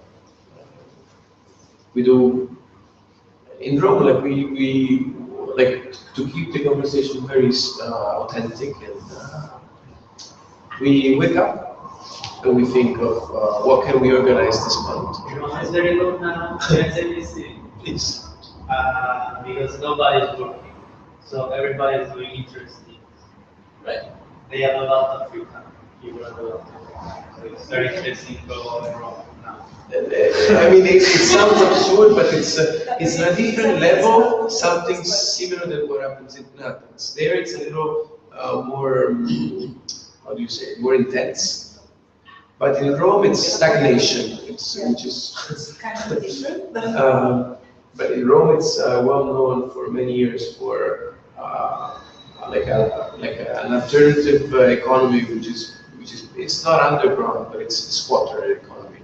we do. In Rome, like we like to keep the conversation very authentic, and we wake up and we think of what can we organize this month. Rome is very good now. Please. Because nobody is working, so everybody is doing interesting. Right. They have a lot of free time. People have a lot of free time. So it's very interesting to go in Rome now. I mean, it sounds absurd, but it's a different level, something similar to what happens in Athens. There, it's a little more, how do you say, more intense. But in Rome, it's stagnation. It's kind of different. But in Rome, it's well known for many years for like an alternative economy, which is it's not underground, but it's a squatter economy.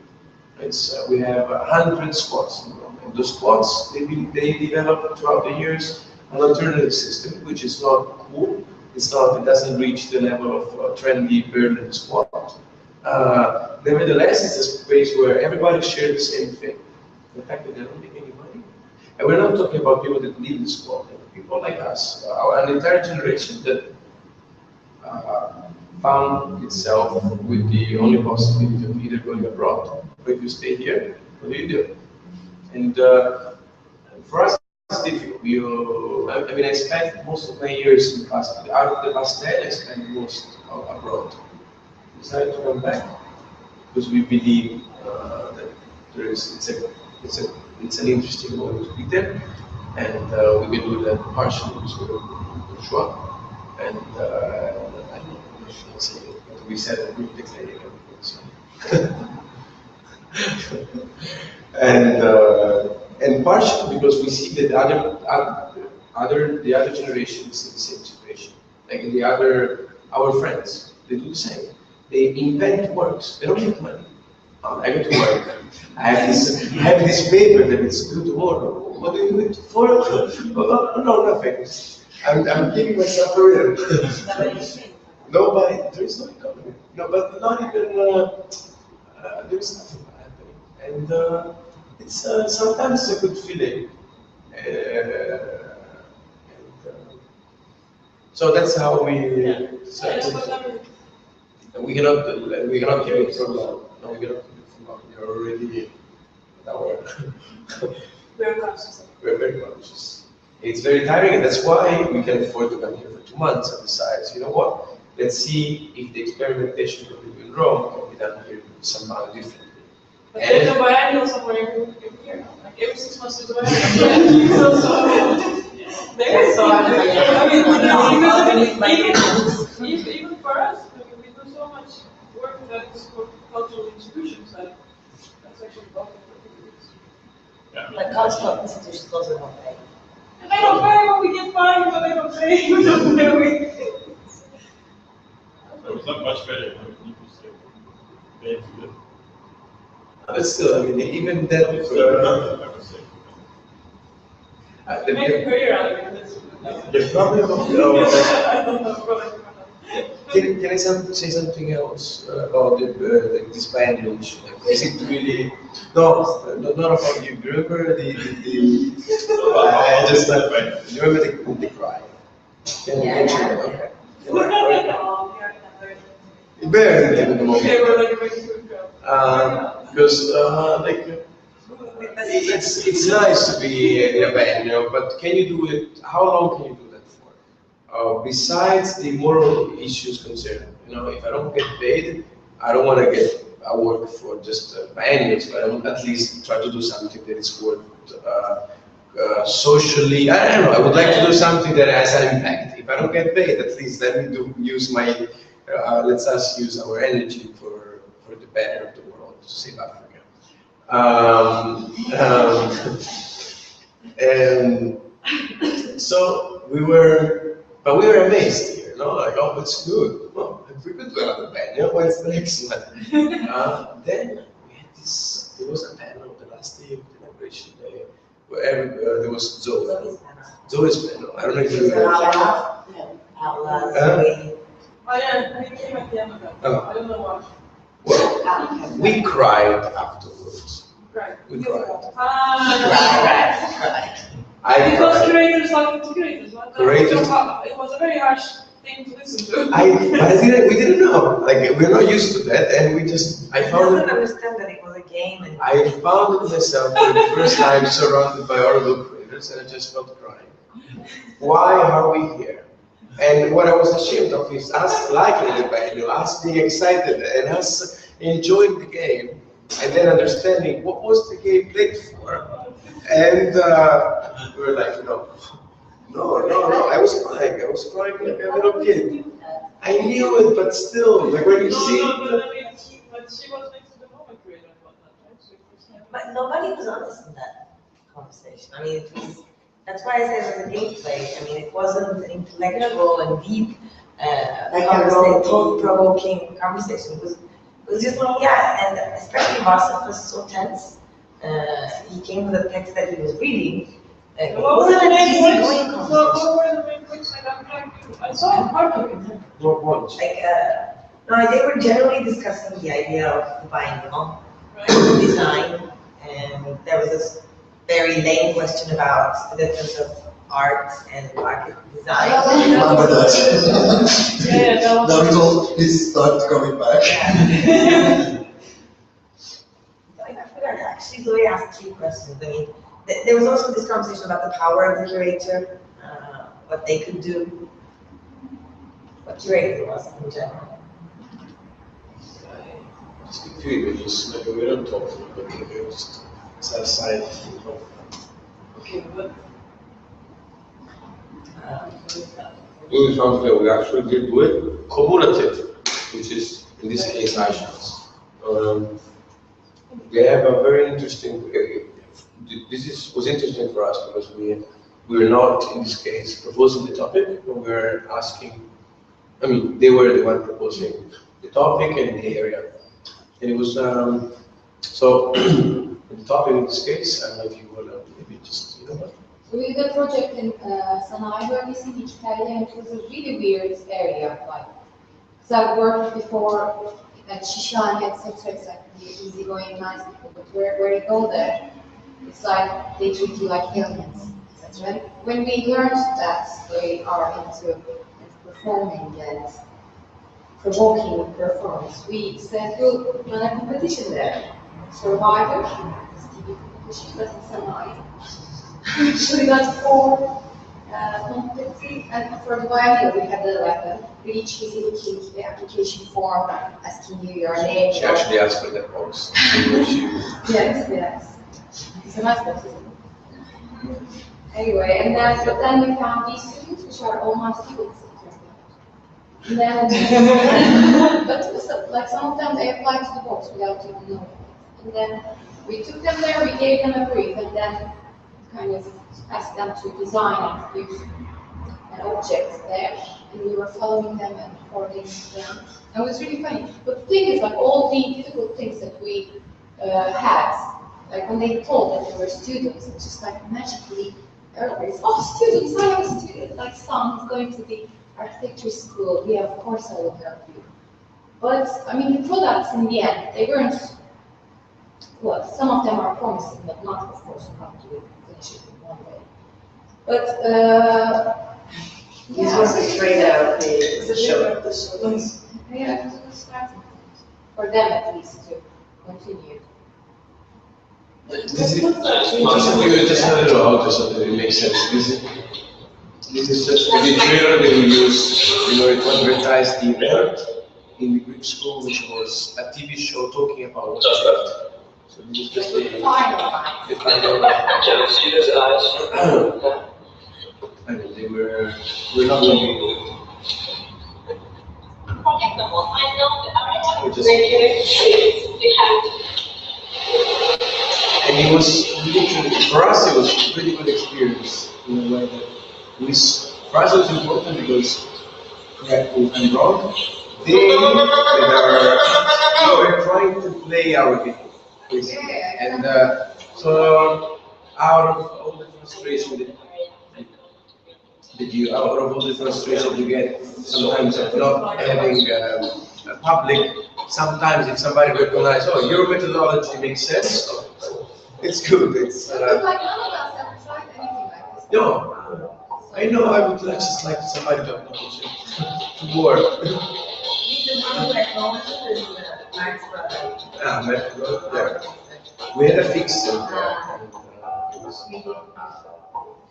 We have 100 squats in Rome, and those squats they develop throughout the years an alternative system, which is not cool. It doesn't reach the level of trendy Berlin squat. Nevertheless, it's a space where everybody shares the same thing. The fact that they don't make any money. And we're not talking about people that live in squat. People like us, an entire generation that found itself with the only possibility of either going abroad, or if you stay here, what do you do? And for us, it's difficult. I mean, I spent most of my years in the past, out of the past 10, I spent most abroad. I decided to come back because we believe that it's an interesting moment to be there, and we can do that partially because we're bourgeois, and I don't know if I should say it, but we said that we're declaring everything. So. And partially because we see that the other generations in the same situation, like our friends, they do the same. They invent works. They don't make money. I go to work. I have this paper that it's due tomorrow. What do you do it for? No, nothing. I'm giving myself a rhythm. Nobody. There is no economy. No, but not even. There is nothing happening, and it's sometimes a good feeling. So that's how we. We cannot keep it from long. No, we cannot keep it from long. We are already Very conscious. We're very conscious. It's very tiring, and that's why we can afford to come here for 2 months and decide, you know what? Let's see if the experimentation we do in Rome can be done here somehow differently. But there's a biennial somewhere here. Like every 6 months there's a biennial. So there's even for us, we do so much work that is for cultural institutions. That's actually possible. Like cultural institutions also don't pay. And they don't pay when we get fined, but they don't pay. We don't pay. So it's not much better when people say, pay to live. But still, I mean, even that, It's still redundant, I would say. Make a career out of it. the problem of the, I don't know, brother. can I say something else about this bandage? Like, is it really, no, not about you, remember I just like, you remember the cry? Can you mention it? Okay. Barely at the moment. Okay, we're like making good go. Because like it's nice to be in a band, but can you do it? How long can you do that for? Besides the moral issues concerned, if I don't get paid, I don't want to get a work for just bandmates, but I will at least try to do something that is worth socially. I don't know. I would like to do something that has an impact. If I don't get paid, at least let me use my. Let's us use our energy for the better of the world to save Africa. And so we were amazed here, like, oh, that's good. Well, if we could do another band, when's the next one? Then we had there was a panel the last day of the inauguration day, where there was Zoe. Zoe's panel. I don't know if you remember. Oh yeah, he came at the end of that. Oh. I don't know why. Well, we cried afterwards. Right. We cried. I Because cried. curators like to curators. Curators. It was a very harsh thing to listen to. We didn't know. Like, we're not used to that, and I I found didn't it. understand that it was a game. And I found myself for the first time surrounded by horrible creators, and I just felt crying. Why are we here? And what I was ashamed of is us liking the band, us being excited, and us enjoying the game, and then understanding what was the game played for. And we were like, no. I was crying like a little kid. I knew it, but still, like when you see But it. I mean, she was next to the moment creator and whatnot, right? So it was, But nobody was honest in that conversation. I mean, that's why I said it was a gameplay. I mean, it wasn't an intellectual and deep, thought-provoking conversation. It was just, and especially Marcel was so tense. He came with a text that he was reading. It what were wasn't the an main easygoing points? So conversation. what were the main points? Like, I saw part of it. What was? Like, no, they were generally discussing the idea of the vinyl design, and there was this very lame question about the difference of art and market design. Remember that? Yeah, that was. Now it all please start coming back. I forgot, actually, Zoe asked 3 questions. I mean, there was also this conversation about the power of the curator, what they could do, what curator was in general. Just a few images, maybe we don't talk to them, but maybe we just set aside. Okay, but. We found that we actually did with cumulative, which is in this case actions. They have a very interesting. Was interesting for us because we were not in this case proposing the topic, but we were asking. I mean, they were the one proposing the topic and the area, and it was so. The topic in this case, I don't know if you want to maybe just So we did a project in Sanayi Bölgesi, Italy, and it was a really weird area. Like, so I've worked before at Shishani, etc. It's like easygoing, nice people, but where you go there, it's like they treat you like aliens, etc. When we learned that they are into performing and provoking performance, we said we'll run a competition there. Survivor, TV competition, but in Sanayi. We got 4 competencies, and for the biennial we had we each visited the application form asking you your name. She actually asked for that box. Yes. It's a nice box, isn't it? Anyway, but then we found these students, which are all my students. And then, but like some of them, they applied to the box without even knowing. And then we took them there, we gave them a brief, and then kind of asked them to design and produce an object there, and we were following them and recording them. And it was really funny. But the thing is, like all the difficult things that we had, like when they told that they were students, it's just like magically, everybody's, oh, students, I have a student, like son is going to the architecture school, yeah, of course I will help you. But, I mean, the products in the end, they weren't, well, some of them are promising, but not, of course, come to finish it in one day. But, This was the trailer of the show. yeah, it was a starting point, for them at least, to continue. This is just a little out so that it makes sense. This is just a trailer that we use in order to advertise the event in the Greek school, which was a TV show talking about what happened. So this is just the final. Can you see those eyes? I mean, we're not really. We just, and it was literally, for us, it was a pretty good experience in a way that for us it was important because, correct me if I'm wrong, they were trying to play our game, basically. And so, out of all the frustration out of all the frustration you get sometimes of not having a public, sometimes if somebody recognizes, oh, your methodology makes sense, it's good. It's Like none of us have tried anything like this. no, I know. I would just like somebody to acknowledge it, to work. Yeah. We had a fixed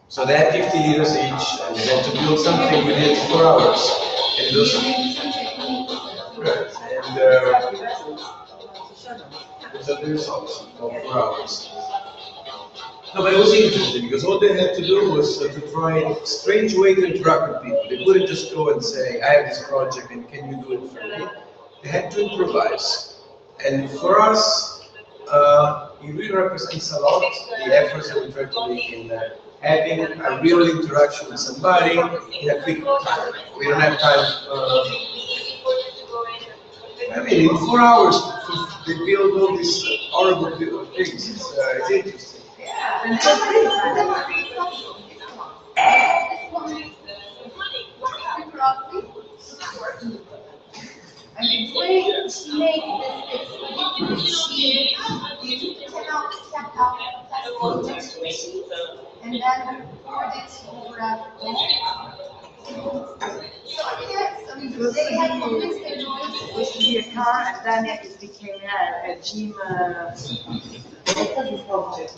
so they had 50 liters each, and then to build something we did 4 hours. And those, right. And those are the results of 4 hours. No, but it was interesting because all they had to do was to try a strange way to interact with people. They couldn't just go and say, I have this project and can you do it for me? They had to improvise. And for us, it really represents a lot the efforts that we try to make in having a real interaction with somebody in a quick time. We don't have time. I mean, in 4 hours, they build all these horrible things. It's interesting. Yeah, and I mean, the way she made this, she cannot step up that object sheet and then record it over a phone. So I mean, they had convinced their noise. It used to be a car, and then it became a gym project.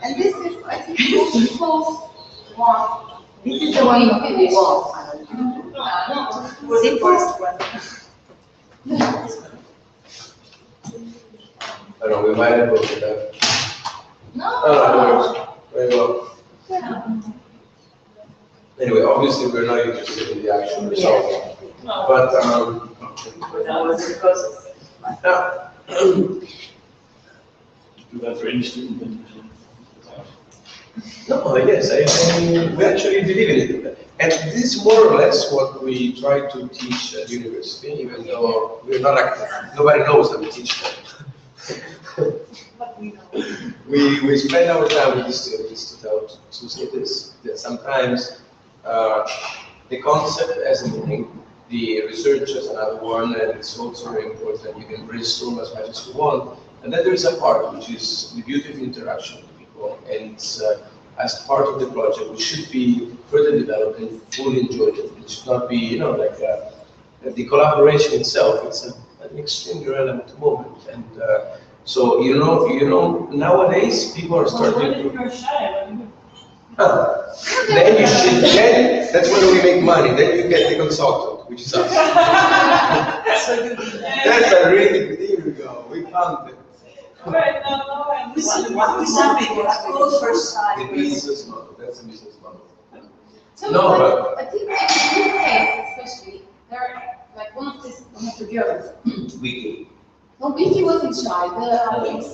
And this is, I think, the most close one. This is the one you want. The first one. I don't know, we might have looked at that. No. Very well. Yeah. Anyway, obviously we're not interested in the actual result. But That was the process. Do that for any student. no, yes, we actually believe in it. And this is more or less what we try to teach at university, even though we're not active. Nobody knows that we teach them. we spend our time with the students to say this, that sometimes the concept has a meaning, the research has another one, and it's also very important. You can brainstorm as much as you want. And then there is a part which is the beauty of interaction with people. And as part of the project, we should be further developed and fully enjoyed it. It should not be, like the collaboration itself. It's an extremely relevant moment. And so, nowadays people are starting to. Then you should get, that's when we make money, then you get the consultant, which is us. That's a really good, here we go, we found it. Right, no, What is happening? What's called first side? The business model, that's the business model. So, No, but I think in this case, especially, there are, like one of the girls. Wiki. No, Vicky wasn't shy.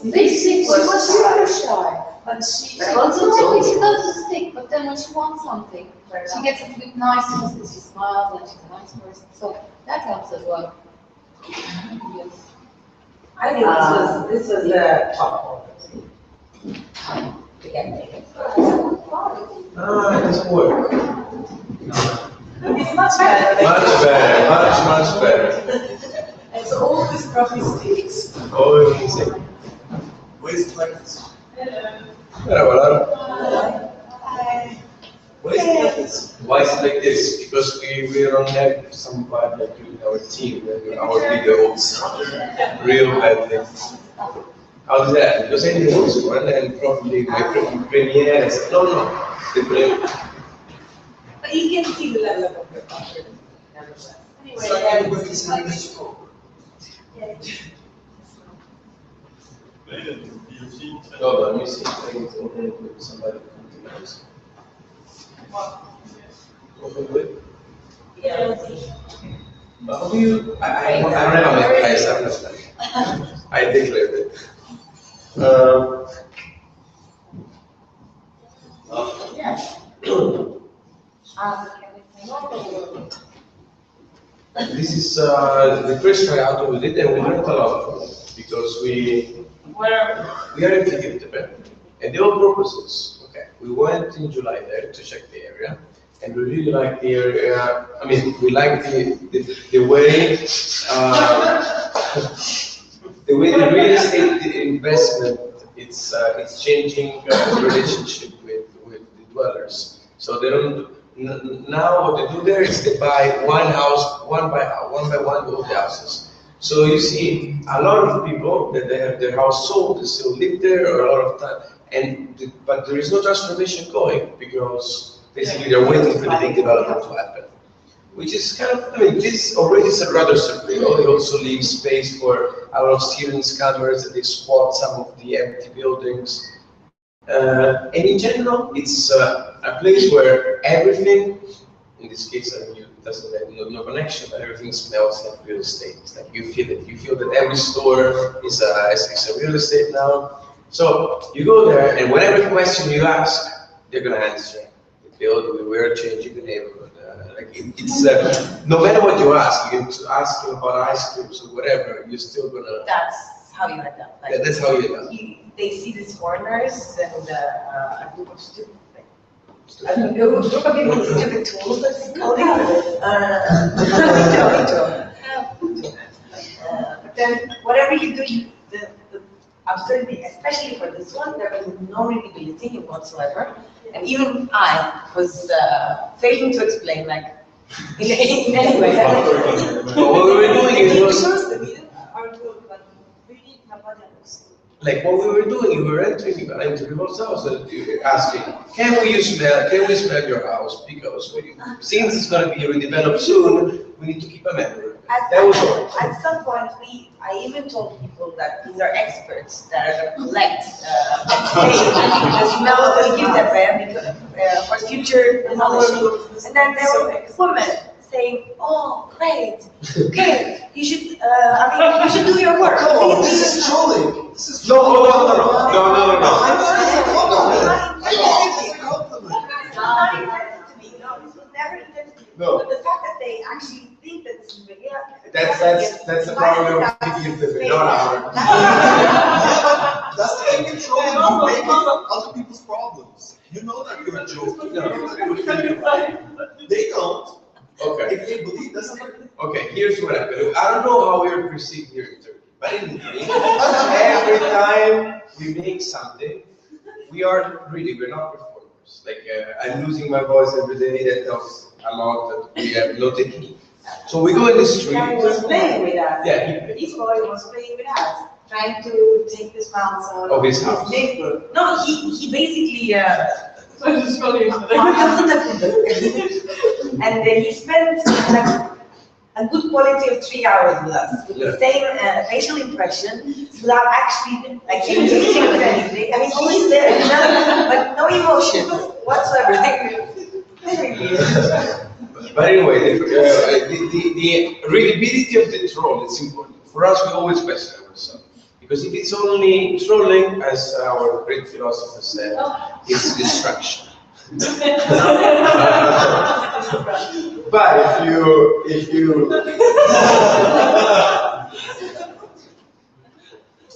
The basic was super shy. But she Also, normally she doesn't stick, but then when she wants something, she gets a bit nicer because she smiles and she's a nice person. So that helps as well. Yes. I think this was the top one. It doesn't work. It's much better. Much better, much better. and so all these coffee sticks. Oh, amazing. Waste like this. Voilà. Waste like this. Why is it like this? Because we don't have some vibe like in our team, like our videos. Real bad things. How is that? Because I knew this one and probably my premiere said, no, the premiere. But you can see the level of your confidence. Nevertheless. It's like everybody's in the scope. No, but you see, I think it's open with somebody come to the house. Open with? Yeah. But how do you? I don't have a price. I'm not like. I declared it. This is the first tryout we did, and we learned a lot because we are in Japan, and the whole purpose is okay. We went in July there to check the area, and we really liked the area. I mean, we liked the way the real estate investment it's changing the relationship with the dwellers. So they don't. Now what they do there is they buy one house, one by one, all the houses. So you see a lot of people that they have their house sold, they still live there a lot of time, but there is no transformation going because basically they're waiting for the big development to happen. Which is kind of, I mean, this already is a rather surreal. It also leaves space for a lot of surveillance cameras that they spot some of the empty buildings. And in general, it's a place where everything, in this case, I mean, it doesn't have no connection, but everything smells like real estate. It's like you feel it. You feel that every store is a real estate now. So you go there, and whatever question you ask, they're gonna answer. We're changing the neighborhood. It's no matter what you ask, you can ask about ice creams or whatever, you're still gonna. That's how you end up. Like, Yeah, that's how you end up. They see these foreigners and a group of stupid, a group of people with stupid tools, let's call it. But then whatever you do, the absurdity, especially for this one, there was no readability whatsoever. And even I was failing to explain, like, in any way. What we were doing is like what we were doing, we were entering into people's house and asking, can we smell your house? Because since it's going to be redeveloped soon, we need to keep a memory. That was all. At some point, I even told people that these are experts that are going to collect the smell that we give them for future demolition. And then there was a woman saying, "Oh, great, okay, you should. You should do your work." Come on, this is trolling. This is No. trolling. No. But the fact that they actually think that this is real, That's the problem of TV, not ours. That's the thing with trolling. You make other people's problems. You know that you're joking. They don't. Okay. If they believe, that's not. Okay, here's what happened. I don't know how we're perceived here in Turkey, but in Italy, every time we make something, we're not performers. Like, I'm losing my voice every day, that tells a lot that we have no technique. So we go in the street. he was playing with us. Yeah, This boy was playing with us, trying to take the smiles out of his house. neighbor. No, he basically. And he spent like a good quality of 3 hours with us, with the same facial impression, without actually like engaging with anything. I mean, he's there, but no emotion whatsoever. But anyway, the readability of the troll is important. For us, we always question ourselves. Because if it's only trolling, as our great philosopher said, it's distraction. But if you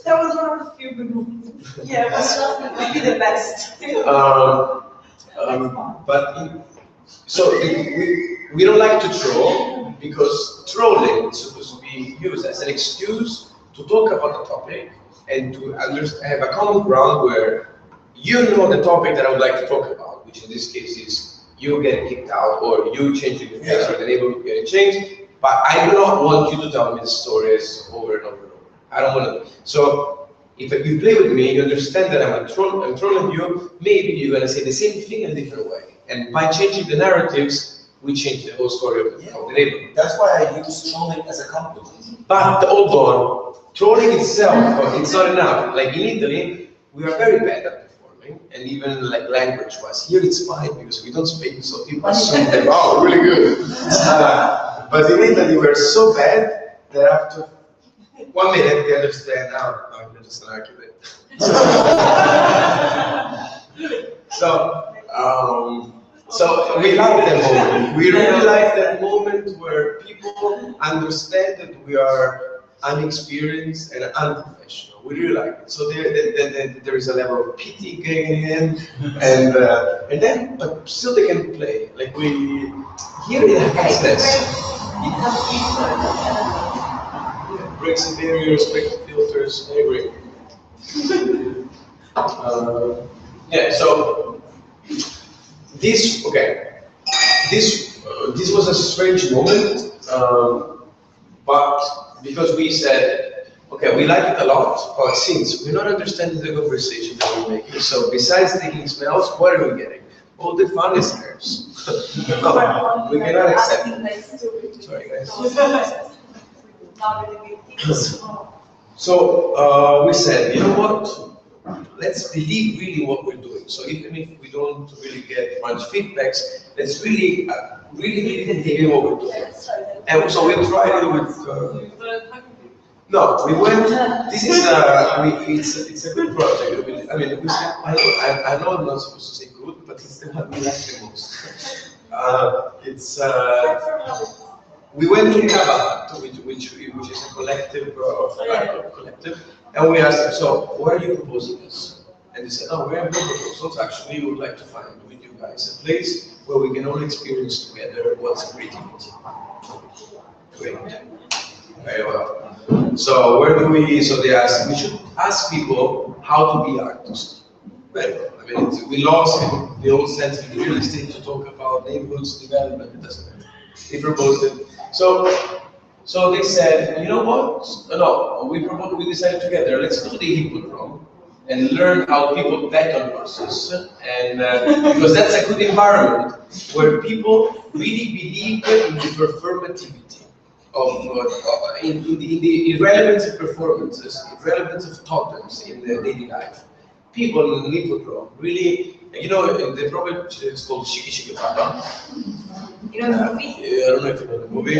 That was one of the few good ones. Yeah, it was maybe the best. We don't like to troll because trolling is supposed to be used as an excuse to talk about the topic and to have a common ground where you know the topic that I would like to talk about, which in this case is you getting kicked out or you changing the face or the neighborhood getting changed. But I do not want you to tell me the stories over and over and over. I don't want to. So if you play with me, you understand that I'm trolling you, maybe you're going to say the same thing in a different way. And by changing the narratives, we change the whole story of the neighborhood. That's why I use trolling as a compliment. But hold on, trolling itself, it's not enough. Like in Italy, we are very bad at performing, and even like language-wise. Here it's fine because we don't speak, so people assume that, wow, really good. But in Italy, we're so bad that after 1 minute, we understand, now I'm just an argument. So we like that moment. We really like that moment where people understand that we are unexperienced and unprofessional. We really like it. So there is a level of pity getting in, and then but still they can play. Like we here in access. Breaks and barriers, breaks filters, I agree. Yeah, so this was a strange moment, but because we said, okay, we like it a lot, but since we're not understanding the conversation that we're making, so besides taking smells, what are we getting? All the fun is nerves. No, we cannot accept it. Sorry, guys. So we said, you know what? Let's believe really what we're doing. So even if we don't really get much feedbacks, let's really believe in what we're doing. And so we tried it with. No, we went. This is it's a good project. I mean, I know I'm not supposed to say good, but it's the one we like the most. We went to Kaba, which is a collective collective, and we asked them, so what are you proposing us? And they said, oh, we have no proposals. Actually, we would like to find with you guys a place where we can all experience together what's creativity. Great. Very well. So where do we? So they asked, we should ask people how to be artists. Very well. I mean, we lost the old sense of real estate to talk about neighborhoods development. It doesn't matter. They proposed it. So they said, you know what? No, we decided together, let's go to the hippodrome and learn how people bet on horses. And because that's a good environment where people really believe in the performativity of in the irrelevance of performances, irrelevance of totems in their daily life. People in the hippodrome really, you know, the proverb is called Shiki Shiki Papa. You know the movie? I don't know if you know the movie.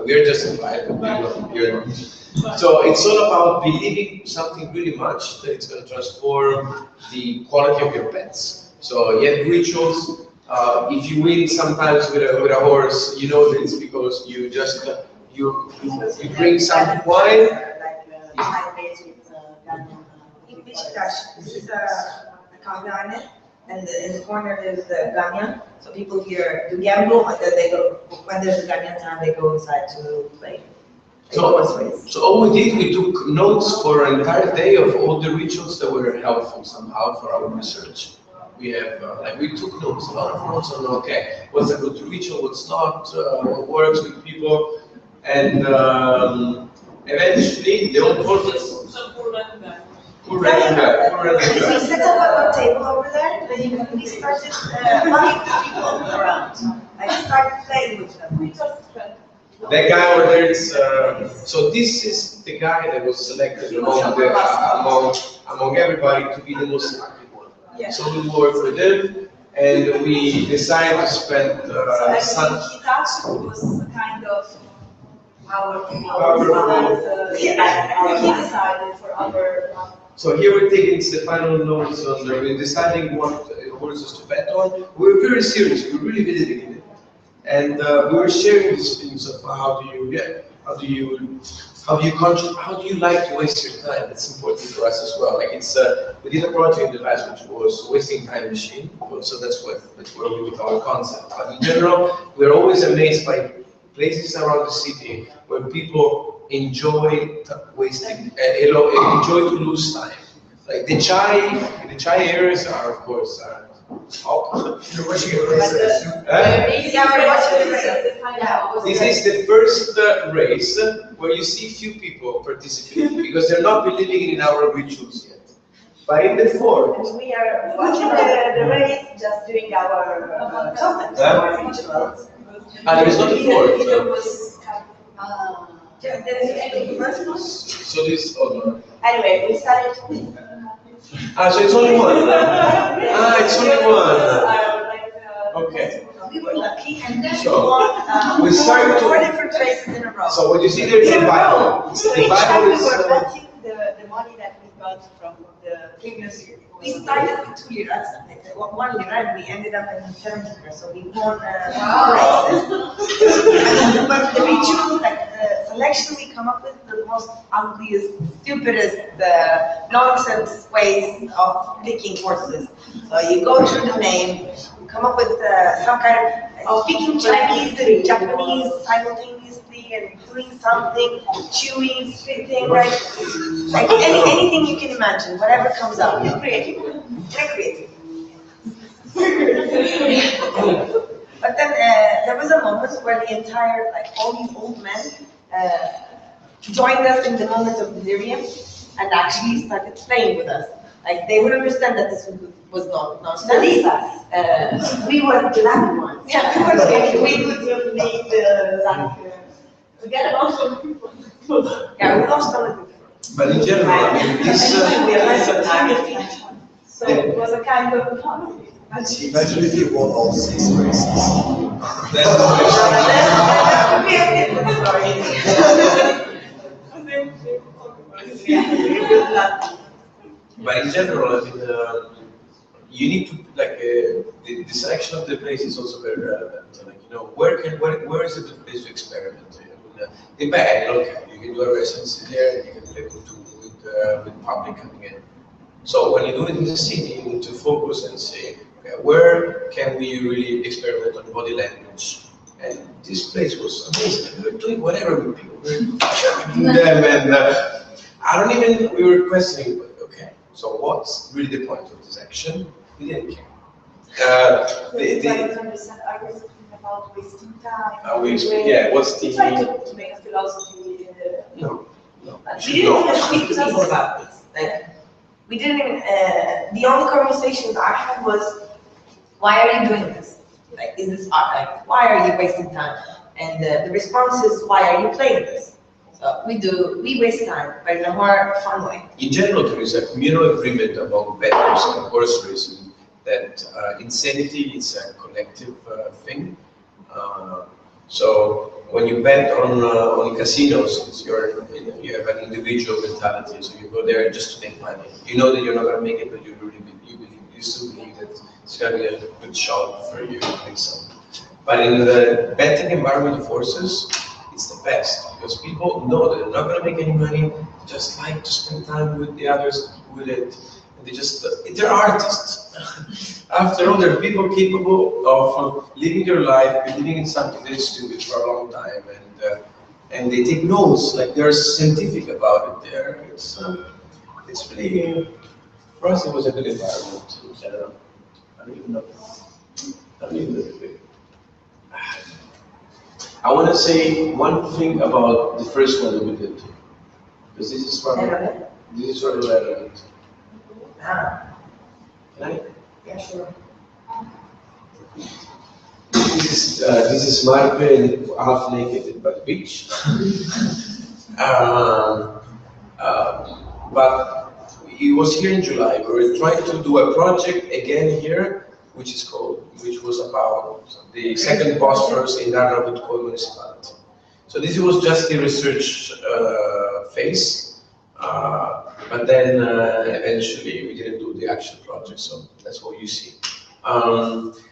We are just invited. So it's all about believing something really much that it's going to transform the quality of your pets. So you have rituals. If you win sometimes with a horse, you know that it's because you just you bring some wine. In Beşiktaş, this is a kahvehane, and in the corner there's the ganyan. So people here do gamble, and then they go, when there's a ganyan time, they go inside to play. So all we did, we took notes for an entire day of all the rituals that were helpful somehow for our research. We have, we took notes, a lot of notes on, okay, what's a good ritual, what's not, what works with people, and eventually they all told us. So set up a table over there, then we started running people around. I started playing with them. That guy over there is, so this is the guy that was selected among everybody to be the most active one. Yeah. So we worked with him, and we decided to spend He was kind of He decided for our. So here we're taking the final notes on we're deciding what horses to bet on. We're very serious. We're really dedicated, and we were sharing these things of how do you like to waste your time. It's important for us as well. Like it's we did a project in the past which was wasting time machine. So that's where we with our concept. But in general, we're always amazed by places around the city where people enjoy wasting, enjoy to lose time. Like the chai areas are, of course, You're watching a race. This is the first race where you see few people participating because they're not believing in our rituals yet. But in the fourth, And we are watching the race, just doing our comments, our rituals. there is not a fourth. There is a first one. So this, oh, Anyway, we started with. so it's only one. It's only one. Okay. We were lucky, and then So, we we started four to. different races in a row. So what you see there is the Bible. So The each time Bible we is. were betting the money that we got from the previous year. We started with 2 liras, like 1 lira, and we ended up in 70 liras. So we won races. But the ritual, like the selection we come up with, the most ugliest, stupidest, nonsense ways of picking horses. So you go through the name, you come up with some kind of speaking Chinese and Japanese simultaneously and doing something, chewing, spitting, like anything you can imagine, whatever comes up. You're creative. You're creative. But then there was a moment where the entire, like all these old men joined us in the moment of delirium and actually started playing with us. Like they would understand that this was not nonsense. We were the black ones. Yeah, we would have made we get lost on people. Yeah, we lost on the people. But in general, I mean, this. So it was a kind of economy. Imagine if you won all 6 races. That's the That would be a different story. But in general, I mean, you need to like the selection of the place is also very relevant. Like where is it the place to experiment? The bag, okay, you can do a residency there, and you can play with public coming in. So when you do it in the city, you need to focus and say, okay, where can we really experiment on body language? And this place was amazing. We were doing whatever with people. We were shouting them, and we were questioning. Okay, so what's really the point of this action? We didn't care. Are you thinking about wasting time? What's the... You try to make a philosophy. No. We didn't even speak to people about this. Like, we didn't even, the only conversations I had was, why are you doing this? Like, is this art? Like, why are you wasting time? And the response is, why are you playing this? So we waste time, but in a more fun way. In general, there is a communal agreement among bettors and horse racing that insanity is a collective thing. So when you bet on casinos, you have an individual mentality. So you go there just to make money. You know that you're not going to make it, but you still believe that it's going to be a good shot for you to make something. But in the betting environment of horses, it's the best because people know that they're not going to make any money. They just like to spend time with the others with it. And they're artists. After all, they're people capable of living their life, believing in something they're stupid for a long time, and they take notes, like they're scientific about it. It's really, for us, it was a good environment in general. I don't even know. I want to say one thing about the first one that we did, because this is rather relevant. Can I? Yeah, sure. This is Marpe half naked by the beach. But he was here in July. We were trying to do a project again here, which was about the second Bosphorus in Arnavutköy municipality. So this was just the research phase, but then eventually we didn't do the actual project, so that's what you see.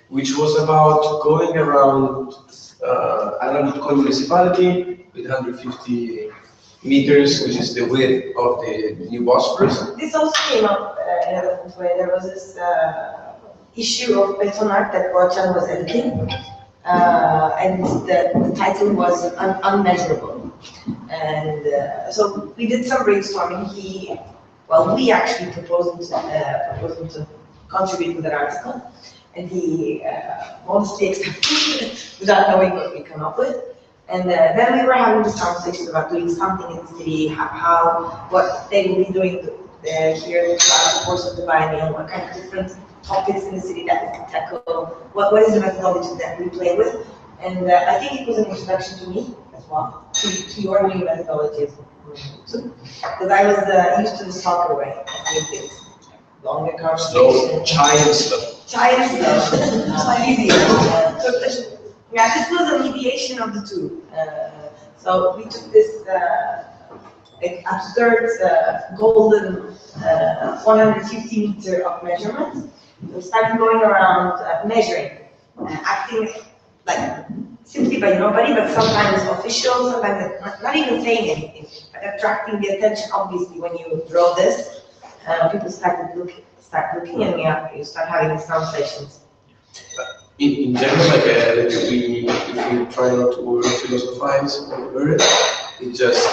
Which was about going around Aranjuco municipality with 150 meters, which is the width of the new Bosphorus. This also came up in a different way. There was this issue of Betonart that Bocan was editing, and the title was Unmeasurable. And so we did some brainstorming. We actually proposed him to contribute to that article, and he modestly accepted without knowing what we come up with. And then we were having this conversation about doing something in the city, what they will be doing here throughout the course of the biennial, what kind of different topics in the city that we can tackle, what is the methodology that we play with. And I think it was an introduction to me as well, to your new methodology as well, too. Because I was used to the soccer way of doing things. Longer conversation. Slow, chai and slow. Chai and slow. Easier. Yeah, this was a mediation of the two. So we took this absurd golden 150 meter of measurement. We started going around measuring, acting like simply by nobody, but sometimes official, sometimes not even saying anything, but attracting the attention. Obviously, when you draw this, people start looking, and you start having these conversations. In general, if we try not to over-philosophize over it, it just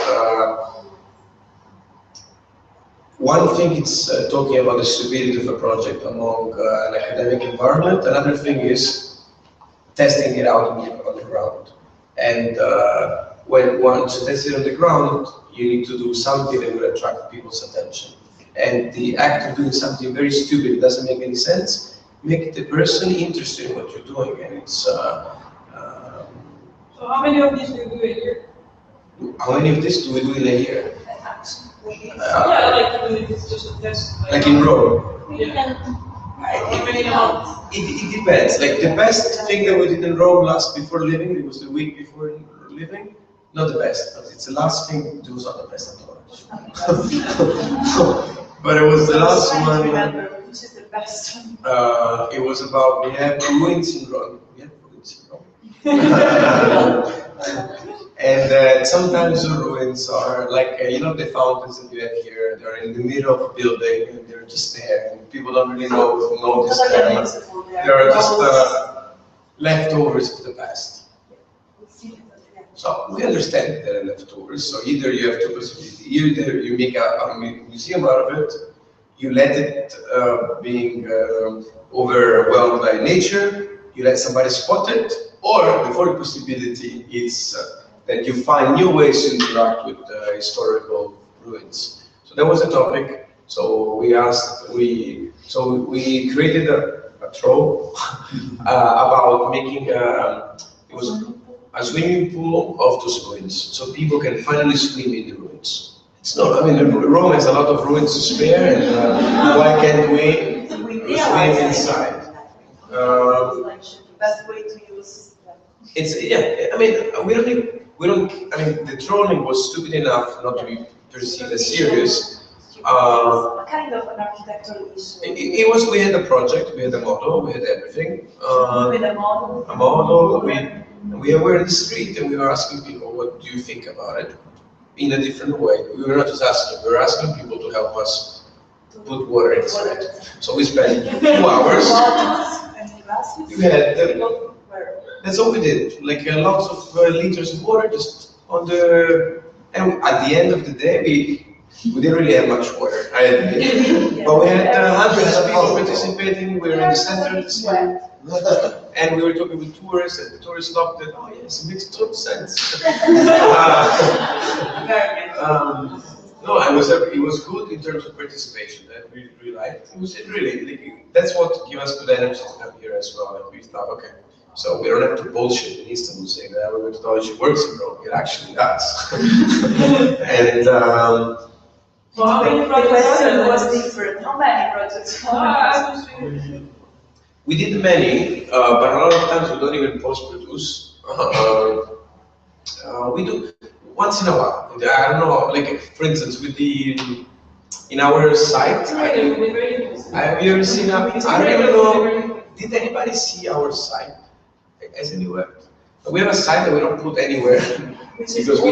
one thing it's talking about the stability of a project among an academic environment. Another thing is testing it out on the ground. And when once you test it on the ground, you need to do something that will attract people's attention. And the act of doing something very stupid, it doesn't make any sense, make the person interested in what you're doing, and it's. So how many of these do you do a year? How many of this do we do in a year? Yeah, like even if it's just a test. Like in Rome. Yeah. It depends. Like the best thing that we did in Rome before leaving, it was the week before leaving. Not the best, but it's the last thing. It was not the best at all. But it was the last one. Which is the best one? It was about, we have ruins in Rome. And sometimes the ruins are like, the fountains that you have here, they're in the middle of a building and they're just there and people don't really notice them. They're just leftovers of the past. So we understand that they're leftovers, so either you have two possibilities, either you make a museum out of it, you let it being overwhelmed by nature, you let somebody spot it, or the fourth possibility is that you find new ways to interact with historical ruins. So that was the topic. So we created a trope about making it was a swimming pool of those ruins, so people can finally swim in the ruins. It's not, Rome has a lot of ruins to spare, and why can't we swim inside? The best way to use them. The trolling was stupid enough not to be perceived as serious. Kind of an architectural issue. We had a project, we had a model, we had everything. With a model. A model, we were in the street and we were asking people, what do you think about it? In a different way. We were not just asking, we were asking people to help us put water inside. So we spent 2 hours. We had, that's all we did, like lots of liters of water just on the, and at the end of the day, we didn't really have much water, I admit. But we had hundreds of people participating, we were in the center of the city. And we were talking with tourists, and the tourists loved it. Oh yes, it makes total sense. No, it was good in terms of participation. That we really liked. It was really, that's what gave us good energy to come here as well. And we thought, okay, so we don't have to bullshit in Istanbul saying that our methodology works in Rome. It actually does. And so how many projects was different? How many projects? We did many, but a lot of times we don't even post-produce. We do once in a while. I don't know, like for instance, with the in our site. Have you ever seen? I don't even know. Did anybody see our site? As anywhere? We have a site that we don't put anywhere because we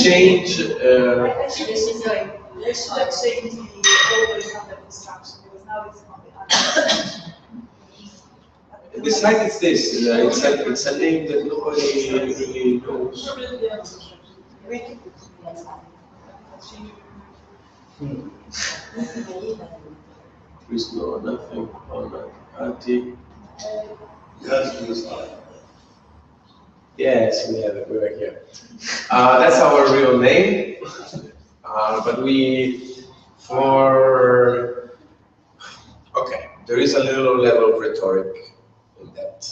change. Actually, this is like let's say it always under construction because now it's on the This site is this. It's a name that nobody really knows. There's no nothing on that. Yes, we have it. We're right here. That's our real name. But okay, there is a little level of rhetoric in that,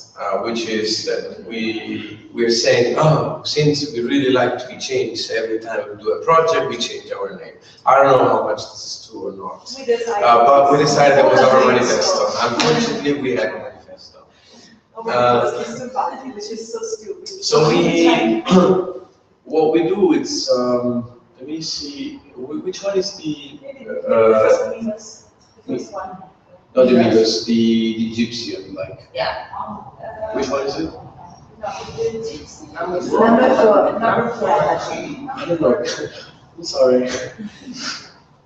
which is that we're saying, oh, since we really like to be changed every time we do a project, we change our name. I don't know how much this is true or not. But we decided that was our manifesto. Unfortunately, we had a manifesto. DISTURBATI, which is so stupid. So what we do is, let me see, which one is the first one. not the Milos, the Egyptian, like. Yeah. Which one is it? Number 4. I don't know. I'm sorry.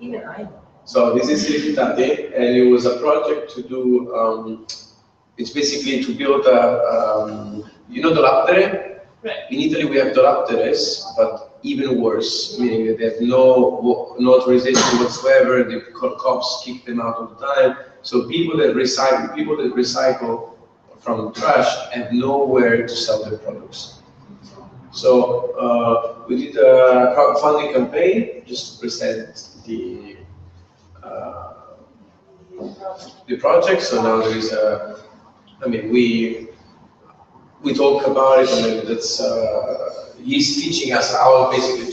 Even I know. So this is DISTURBATI, and it was a project to do. It's basically to build a, you know, dolaptere. Right. In Italy, we have dolapteres, but even worse, meaning that they have no authorization whatsoever. The cops kick them out all the time. So people that recycle from trash have nowhere to sell their products. So we did a crowdfunding campaign just to present the project. So now there is a, I mean, we talk about it, and then that's he's teaching us how basically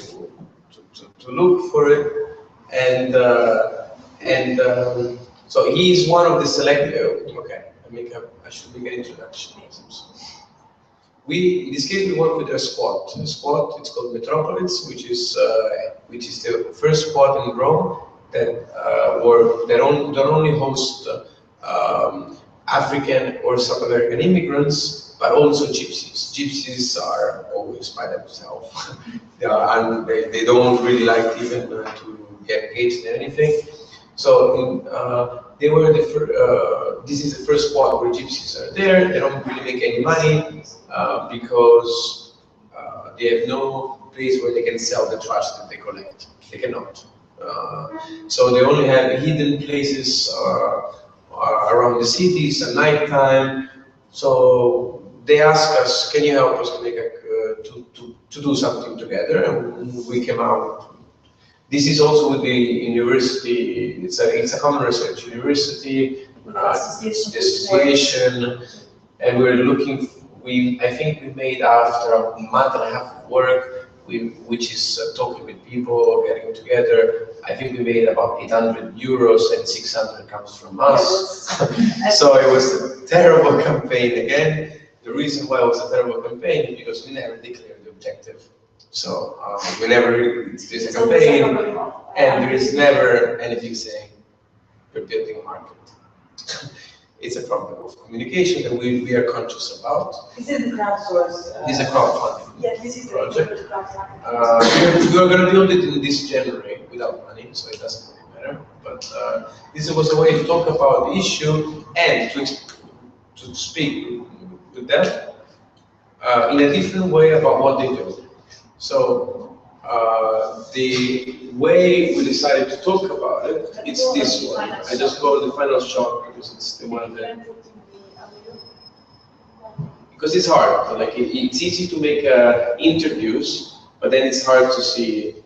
to look for it, and so he's one of the select. Okay, I should make an introduction. In this case, we work with a squad. A squad, it's called Metropolis, which is the first squad in Rome that don't only host African or South American immigrants, but also gypsies. Gypsies are always by themselves. They don't really like even to get engaged in anything. So they were this is the first spot where gypsies are there. They don't really make any money because they have no place where they can sell the trash that they collect. They cannot. So they only have hidden places around the cities at nighttime. So they asked us, "Can you help us make to do something together?" And we came out. This is also with the university. It's a common research university, association, and we're looking. I think we made after a month and a half of work, which is talking with people, getting together. I think we made about 800 euros, and 600 comes from us. So it was a terrible campaign again. The reason why it was a terrible campaign is because we never declared the objective. So there's a campaign, and there is never anything saying you're building a market. It's a problem of communication that we are conscious about. Is it the crowdsource? This is a crowdfunding this is project. The crowdfunding. We are going to build it in this January without money, so it doesn't really matter. But this was a way to talk about the issue and to speak with them in a different way about what they do. So the way we decided to talk about it, it's this one. I just go to the final shot because it's the one that, because it's hard. Like it's easy to make interviews, but then it's hard to speak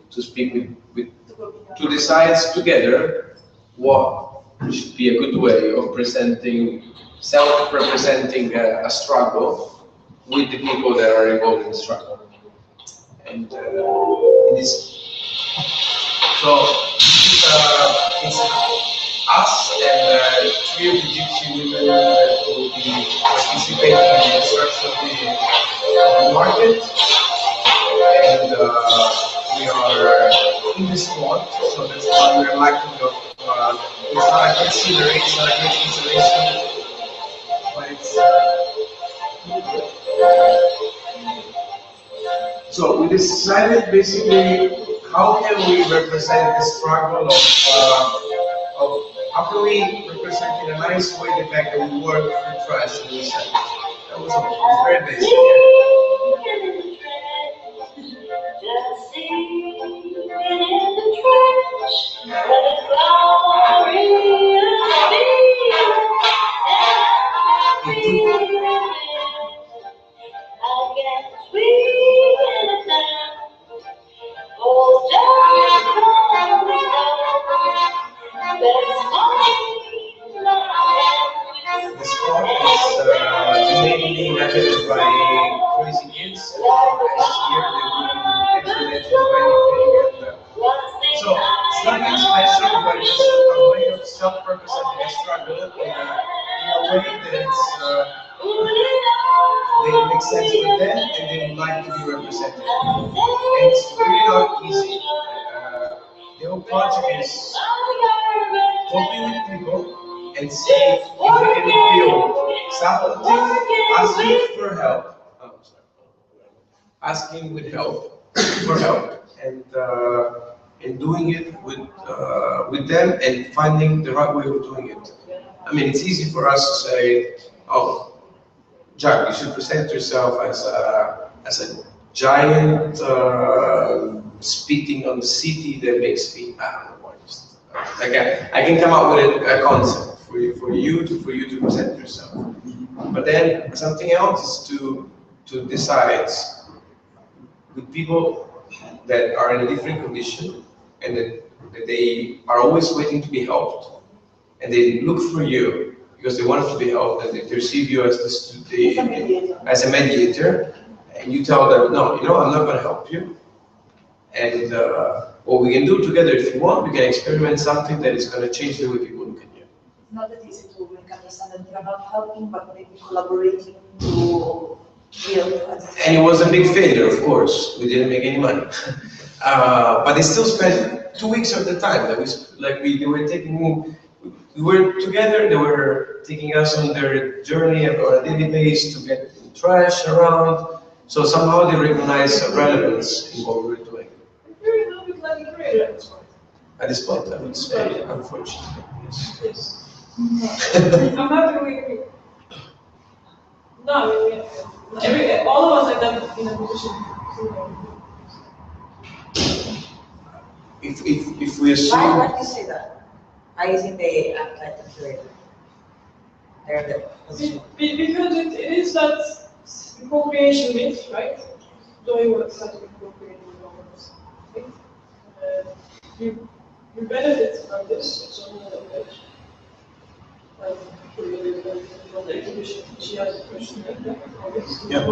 to decide together what should be a good way of self-representing a struggle with the people that are involved in the struggle. And it's us and 3 of the gypsy women that will be participating in the construction of the market, and we are in this spot, so that's why we're lacking of. It's not a great scenery, it's not a great installation, but it's. So we decided basically how can we represent the struggle of how can we represent in a nice way the fact that we work for trash and recycle. That was very basic. The spot is mainly inhabited by crazy kids. Last year they wouldn't actually let you do anything. So it's nothing special, but just a way of self-representing a struggle in a way that they make sense with them and they would like to be represented. And it's really not easy. The whole project is talking with people and see if we can build something, asking for help. Oh, sorry. Asking with help, for help, and doing it with them and finding the right way of doing it. I mean, it's easy for us to say, oh, Jack, you should present yourself as a giant spitting on the city that makes me, I don't know what. I can come up with a concept for you to present yourself. But then something else is to decide with people that are in a different condition and that they are always waiting to be helped, and they look for you because they want to be helped and they perceive you as as a mediator, and you tell them, no, I'm not going to help you. And what we can do together, if you want, we can experiment something that is going to change the way people look at you. It's not that easy to make understand that you're not helping, but maybe collaborating to build. And it was a big failure, of course. We didn't make any money. But they still spent 2 weeks of the time. We were together, they were taking us on their journey on a daily basis to get trash around. So somehow they recognized a relevance in what we were doing. You're a little bit like a creator at this point. At this point, I would say, unfortunately. Yes. I'm happy we. No, I mean, all of us are done in a position. If we assume. Why do you say that? Why is it they act like the creator? They're the position. Because it is that co-creation myth, right? Doing what has been co-created with others. You benefit from this, it's only a page. Like, from the exhibition, she has a question like that. Yeah.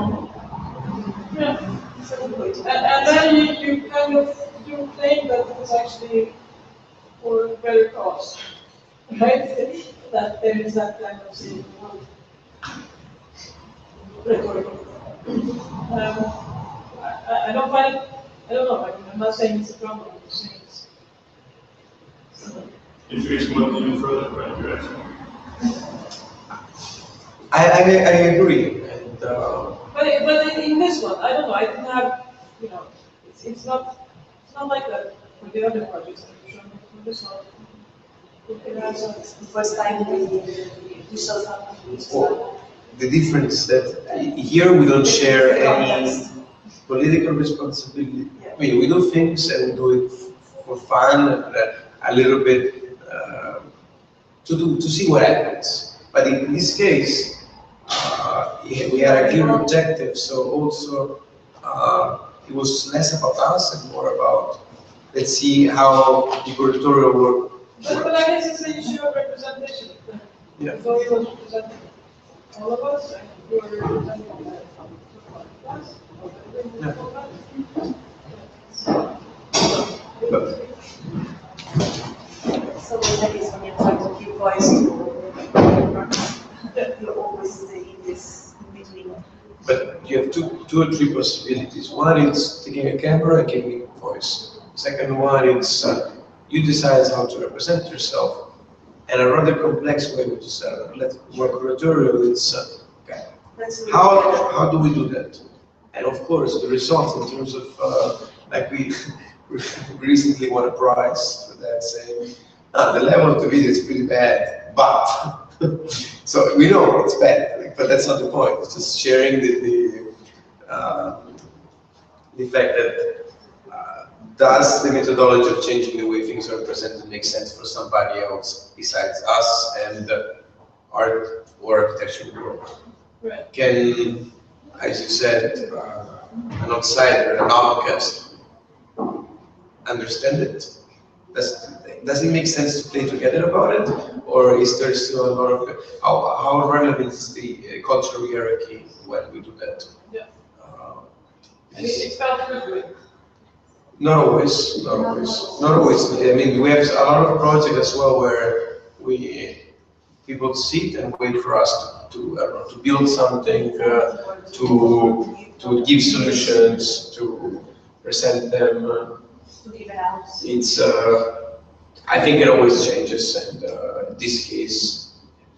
And then you kind of do claim that it was actually for a better cause, right? That there is that kind of thing. Rhetorical. I don't find it, I don't know, I'm not saying it's a problem, I'm just saying it's. If you explain even further, right, you're asking. I agree. And, but in this one, I don't know, I didn't have, it's not like that for the other projects, I'm sure, for this one. It's the first time we saw something. well, the difference that here we don't share any political responsibility. I mean, we do things and we do it for fun, and, a little bit to see what happens. But in this case, we had a clear objective. So also, it was less about us and more about let's see how the curatorial work. But I guess it's an issue of representation. Yeah. So you was representing all of us, and you were representing us. So that is when you try to give voice to the you always stay in this in between. But you have two or three possibilities. One is taking a camera and giving a voice. Second one is you decide how to represent yourself. And a rather complex way, which is more curatorial, it's okay. How do we do that? And of course, the results in terms of like we recently won a prize for that, saying the level of the video is pretty bad, but so we know it's bad, but that's not the point. It's just sharing the fact that does the methodology of changing the way things are presented make sense for somebody else besides us and art or architectural world? Right. Can, as you said, an outsider, an outcast, understand it? Does it make sense to play together about it, or is there still a lot of how relevant is the cultural hierarchy when we do that? Yeah. It felt good. Not always, not always, not always. I mean, we have a lot of projects as well where people sit and wait for us to build something, to give solutions, to present them. It's I think it always changes, and in this case,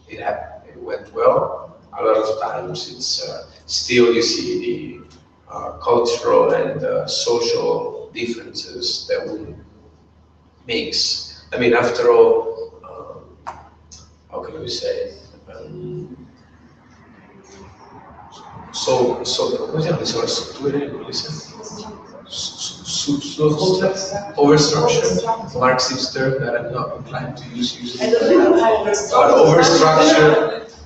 it went well. A lot of times, it's still you see the cultural and social differences that will makes. I mean, after all, how can we say? Overstructure, Marxist term that I'm not inclined to use usually. But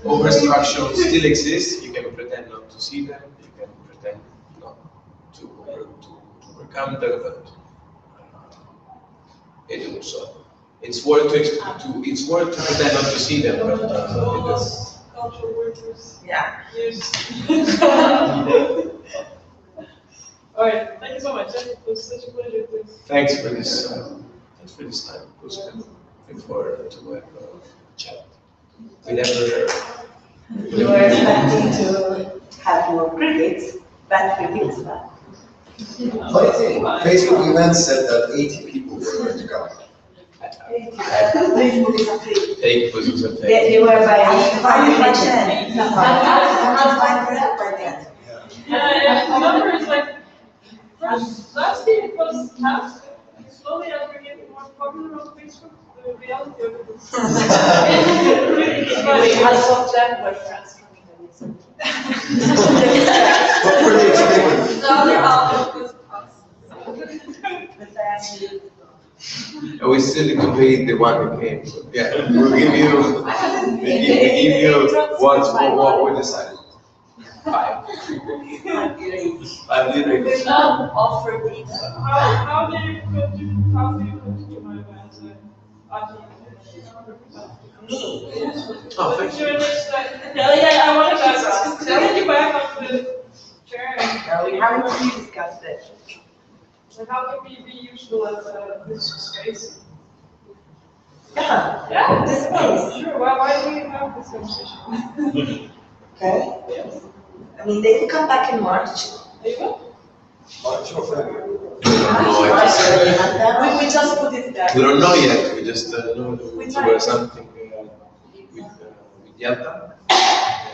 overstructure still exists. You can pretend not to see them. You can pretend not to overcome them, but it also it's worth to pretend not to see them. But Cultural workers. Yeah. Yes. All right. Thank you so much. It was such a pleasure. thanks for this time. It was good. Looking forward to have a chat. We never. We were expecting to have more critics, bad critics, but. Facebook event said that 80 people were going to come. Facebook is a fake. Fake was a fake. They were by 5%. Not 5% by then. Yeah, the number is like, last year it was half, and slowly as we're getting more popular on Facebook, the reality of it is. Half of them were friends from Indonesia. What were they expecting? The other half was us. And we still debate the one who came. So yeah, we'll give you. We give you what we decided. 5. 5 lyrics. Offer these. How do you continue my events? Me. Oh, thank you. Yeah, I wanted to ask. Can you back on the chair? We haven't really discussed it. Like, how can we be useful as this space? Yeah. Yeah, This space. Sure. Why do we have this conversation? Okay. Yes. I mean, they can come back in March. There you go. March or February? We just put it there. We don't know yet. We just know there was something with Yalta.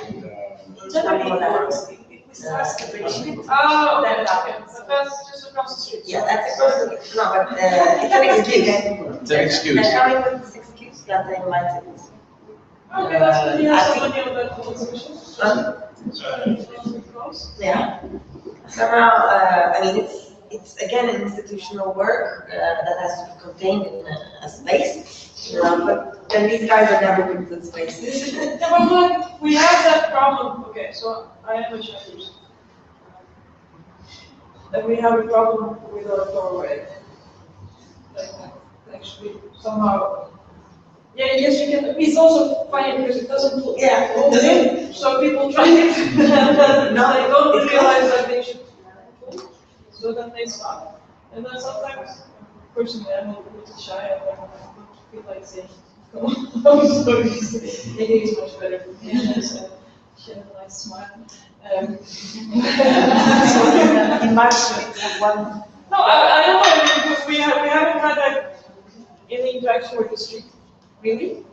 And, We start celebration. Oh, okay. But that's just across the street. Yeah, that's across the, no, but it's an excuse. It's an excuse. They're coming with this excuse that they invited us. Okay, that's good. You have somebody on that conversation. Yeah. Somehow, I mean, it's again an institutional work that has to be contained in a space, but then these guys are never good with spaces. Yeah, but look, we have that problem. Okay, so I am a Chinese. And we have a problem with our doorway. Like, actually, somehow. Yeah, yes, you can. It's also funny because it doesn't look open, so people try it, and no, they don't realize that they should. So then they stop. And then sometimes, personally, I'm a little bit shy. I don't feel like saying, come on, I'm sorry. Maybe it's much better for me. And she had a nice smile. In March, we have one. No, I don't know, because we haven't had like any interaction with the street, really.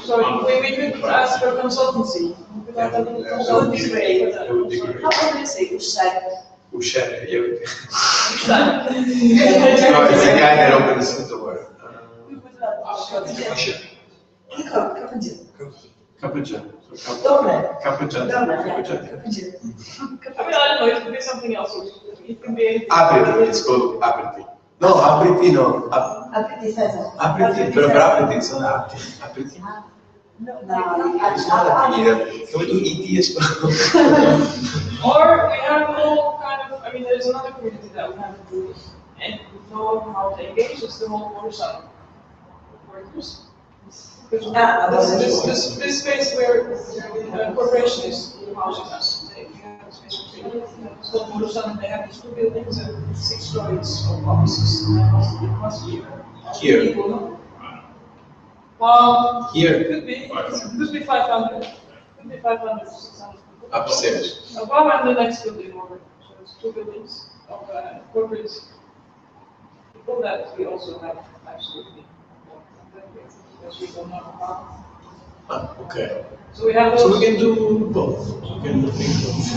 So we could ask for consultancy. We could have a consultancy rate for that. That would be great. How can you say Ushad? Ushare, yeah. That. No, it's a guy that opens the door. We would love Usher. Kapıcı. Kapıcı. Doorman. Kapıcı. Doorman, yeah. Kapıcı. Kapıcı. I mean, I don't know, it could be something else. It could be anything. Apriti, it's called apriti. No, apriti no. Apriti Feta. Apriti, però per apriti it's not apriti. No, It's not a beer. Can we do ET as well? Or we have a whole kind of, I mean, there's another community that we haven't do this, and we know how to engage, it's the whole waterside workers. Because this space where the corporation is housing us, they have a space for training. It's called Waterside, and they have these 2 buildings and 6 stories of offices. And it must be Here. people, no? Well, Here. could be 500, could be 500 to 600 people. Upstairs. Above and the next building over, so it's 2 buildings of corporate people that we also have absolutely. Because we don't know how. Okay. So we have So those. we can do both. We can do things.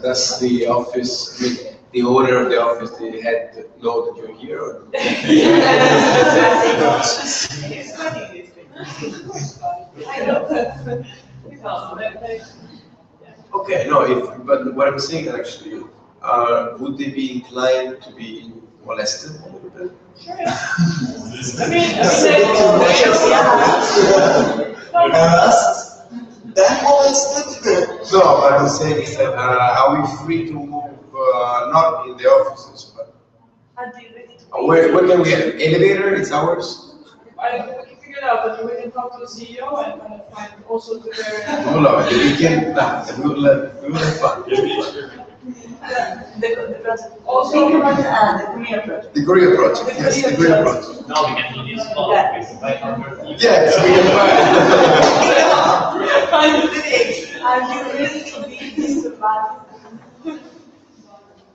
Does the office, I mean, the owner of the office, the head, know that you're here? Or? It's funny, I know that. Okay, no, but what I'm saying actually, would they be inclined to be molested a little bit? Sure. I mean, That molested? No, what I'm saying is that are we free to move, not in the offices, but where can we have elevator? It's ours. I can figure it out, but we can talk to the CEO and kind of find also the very. No, we can. We will have fun. The project. Also, Think about the Korea project. The Korea project. Yes, the Korea project. Now we can do this small with 500 people. Yes, we can Are you ready to be DISTURBATI?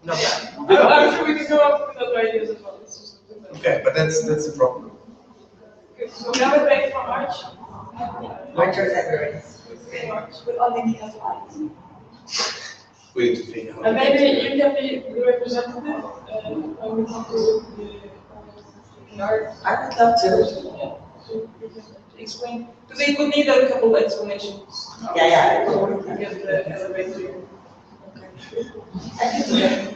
No. I'm sure we can go up with other ideas as well. It's just Okay, but that's the problem. okay, so we have a date for March. March or February. March. With only the slides. We need to think out. And maybe you can be the representative when we come to the art. I would love to. Yeah, so you can explain, because it would need a couple of explanations. Yeah. To get the elevator. I can do that.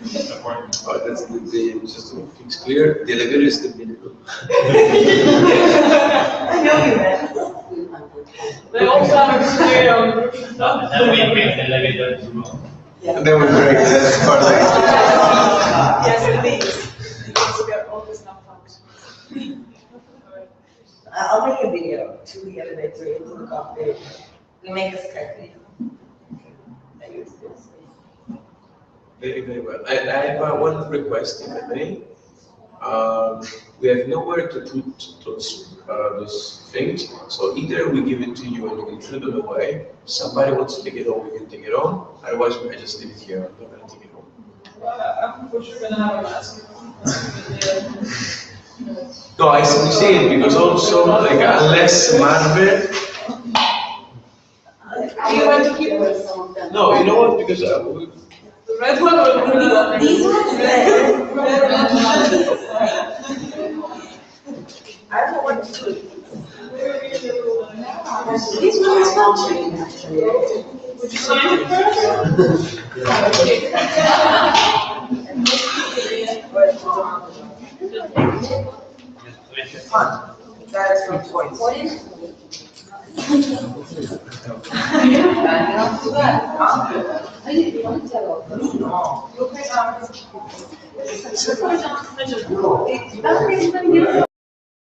Oh, that's just to make things clear. The elevator is the minimum. I know you, man. They also have a display on the roof and stuff. And then we bring the elevator to And then we break that part of Yes, please. Because we are always not found. I'll make a video to the elevator into the cockpit. We make a Skype video. I use this. Very, very well. I have one request, if I may. We have nowhere to put those things, so either we give it to you and you can throw them away. Somebody wants to take it home, we can take it home. Otherwise, I just leave it here. I'm not gonna take it home. Well, I'm for sure gonna have a mask. No, I see it because also, like, unless Marvel. Do you want to keep some of them? No, you know what? Because The red one or the blue one? These ones, I don't know what to do. these ones functioning actually. Would you sign it first? Fun. That's from toys. What is? No.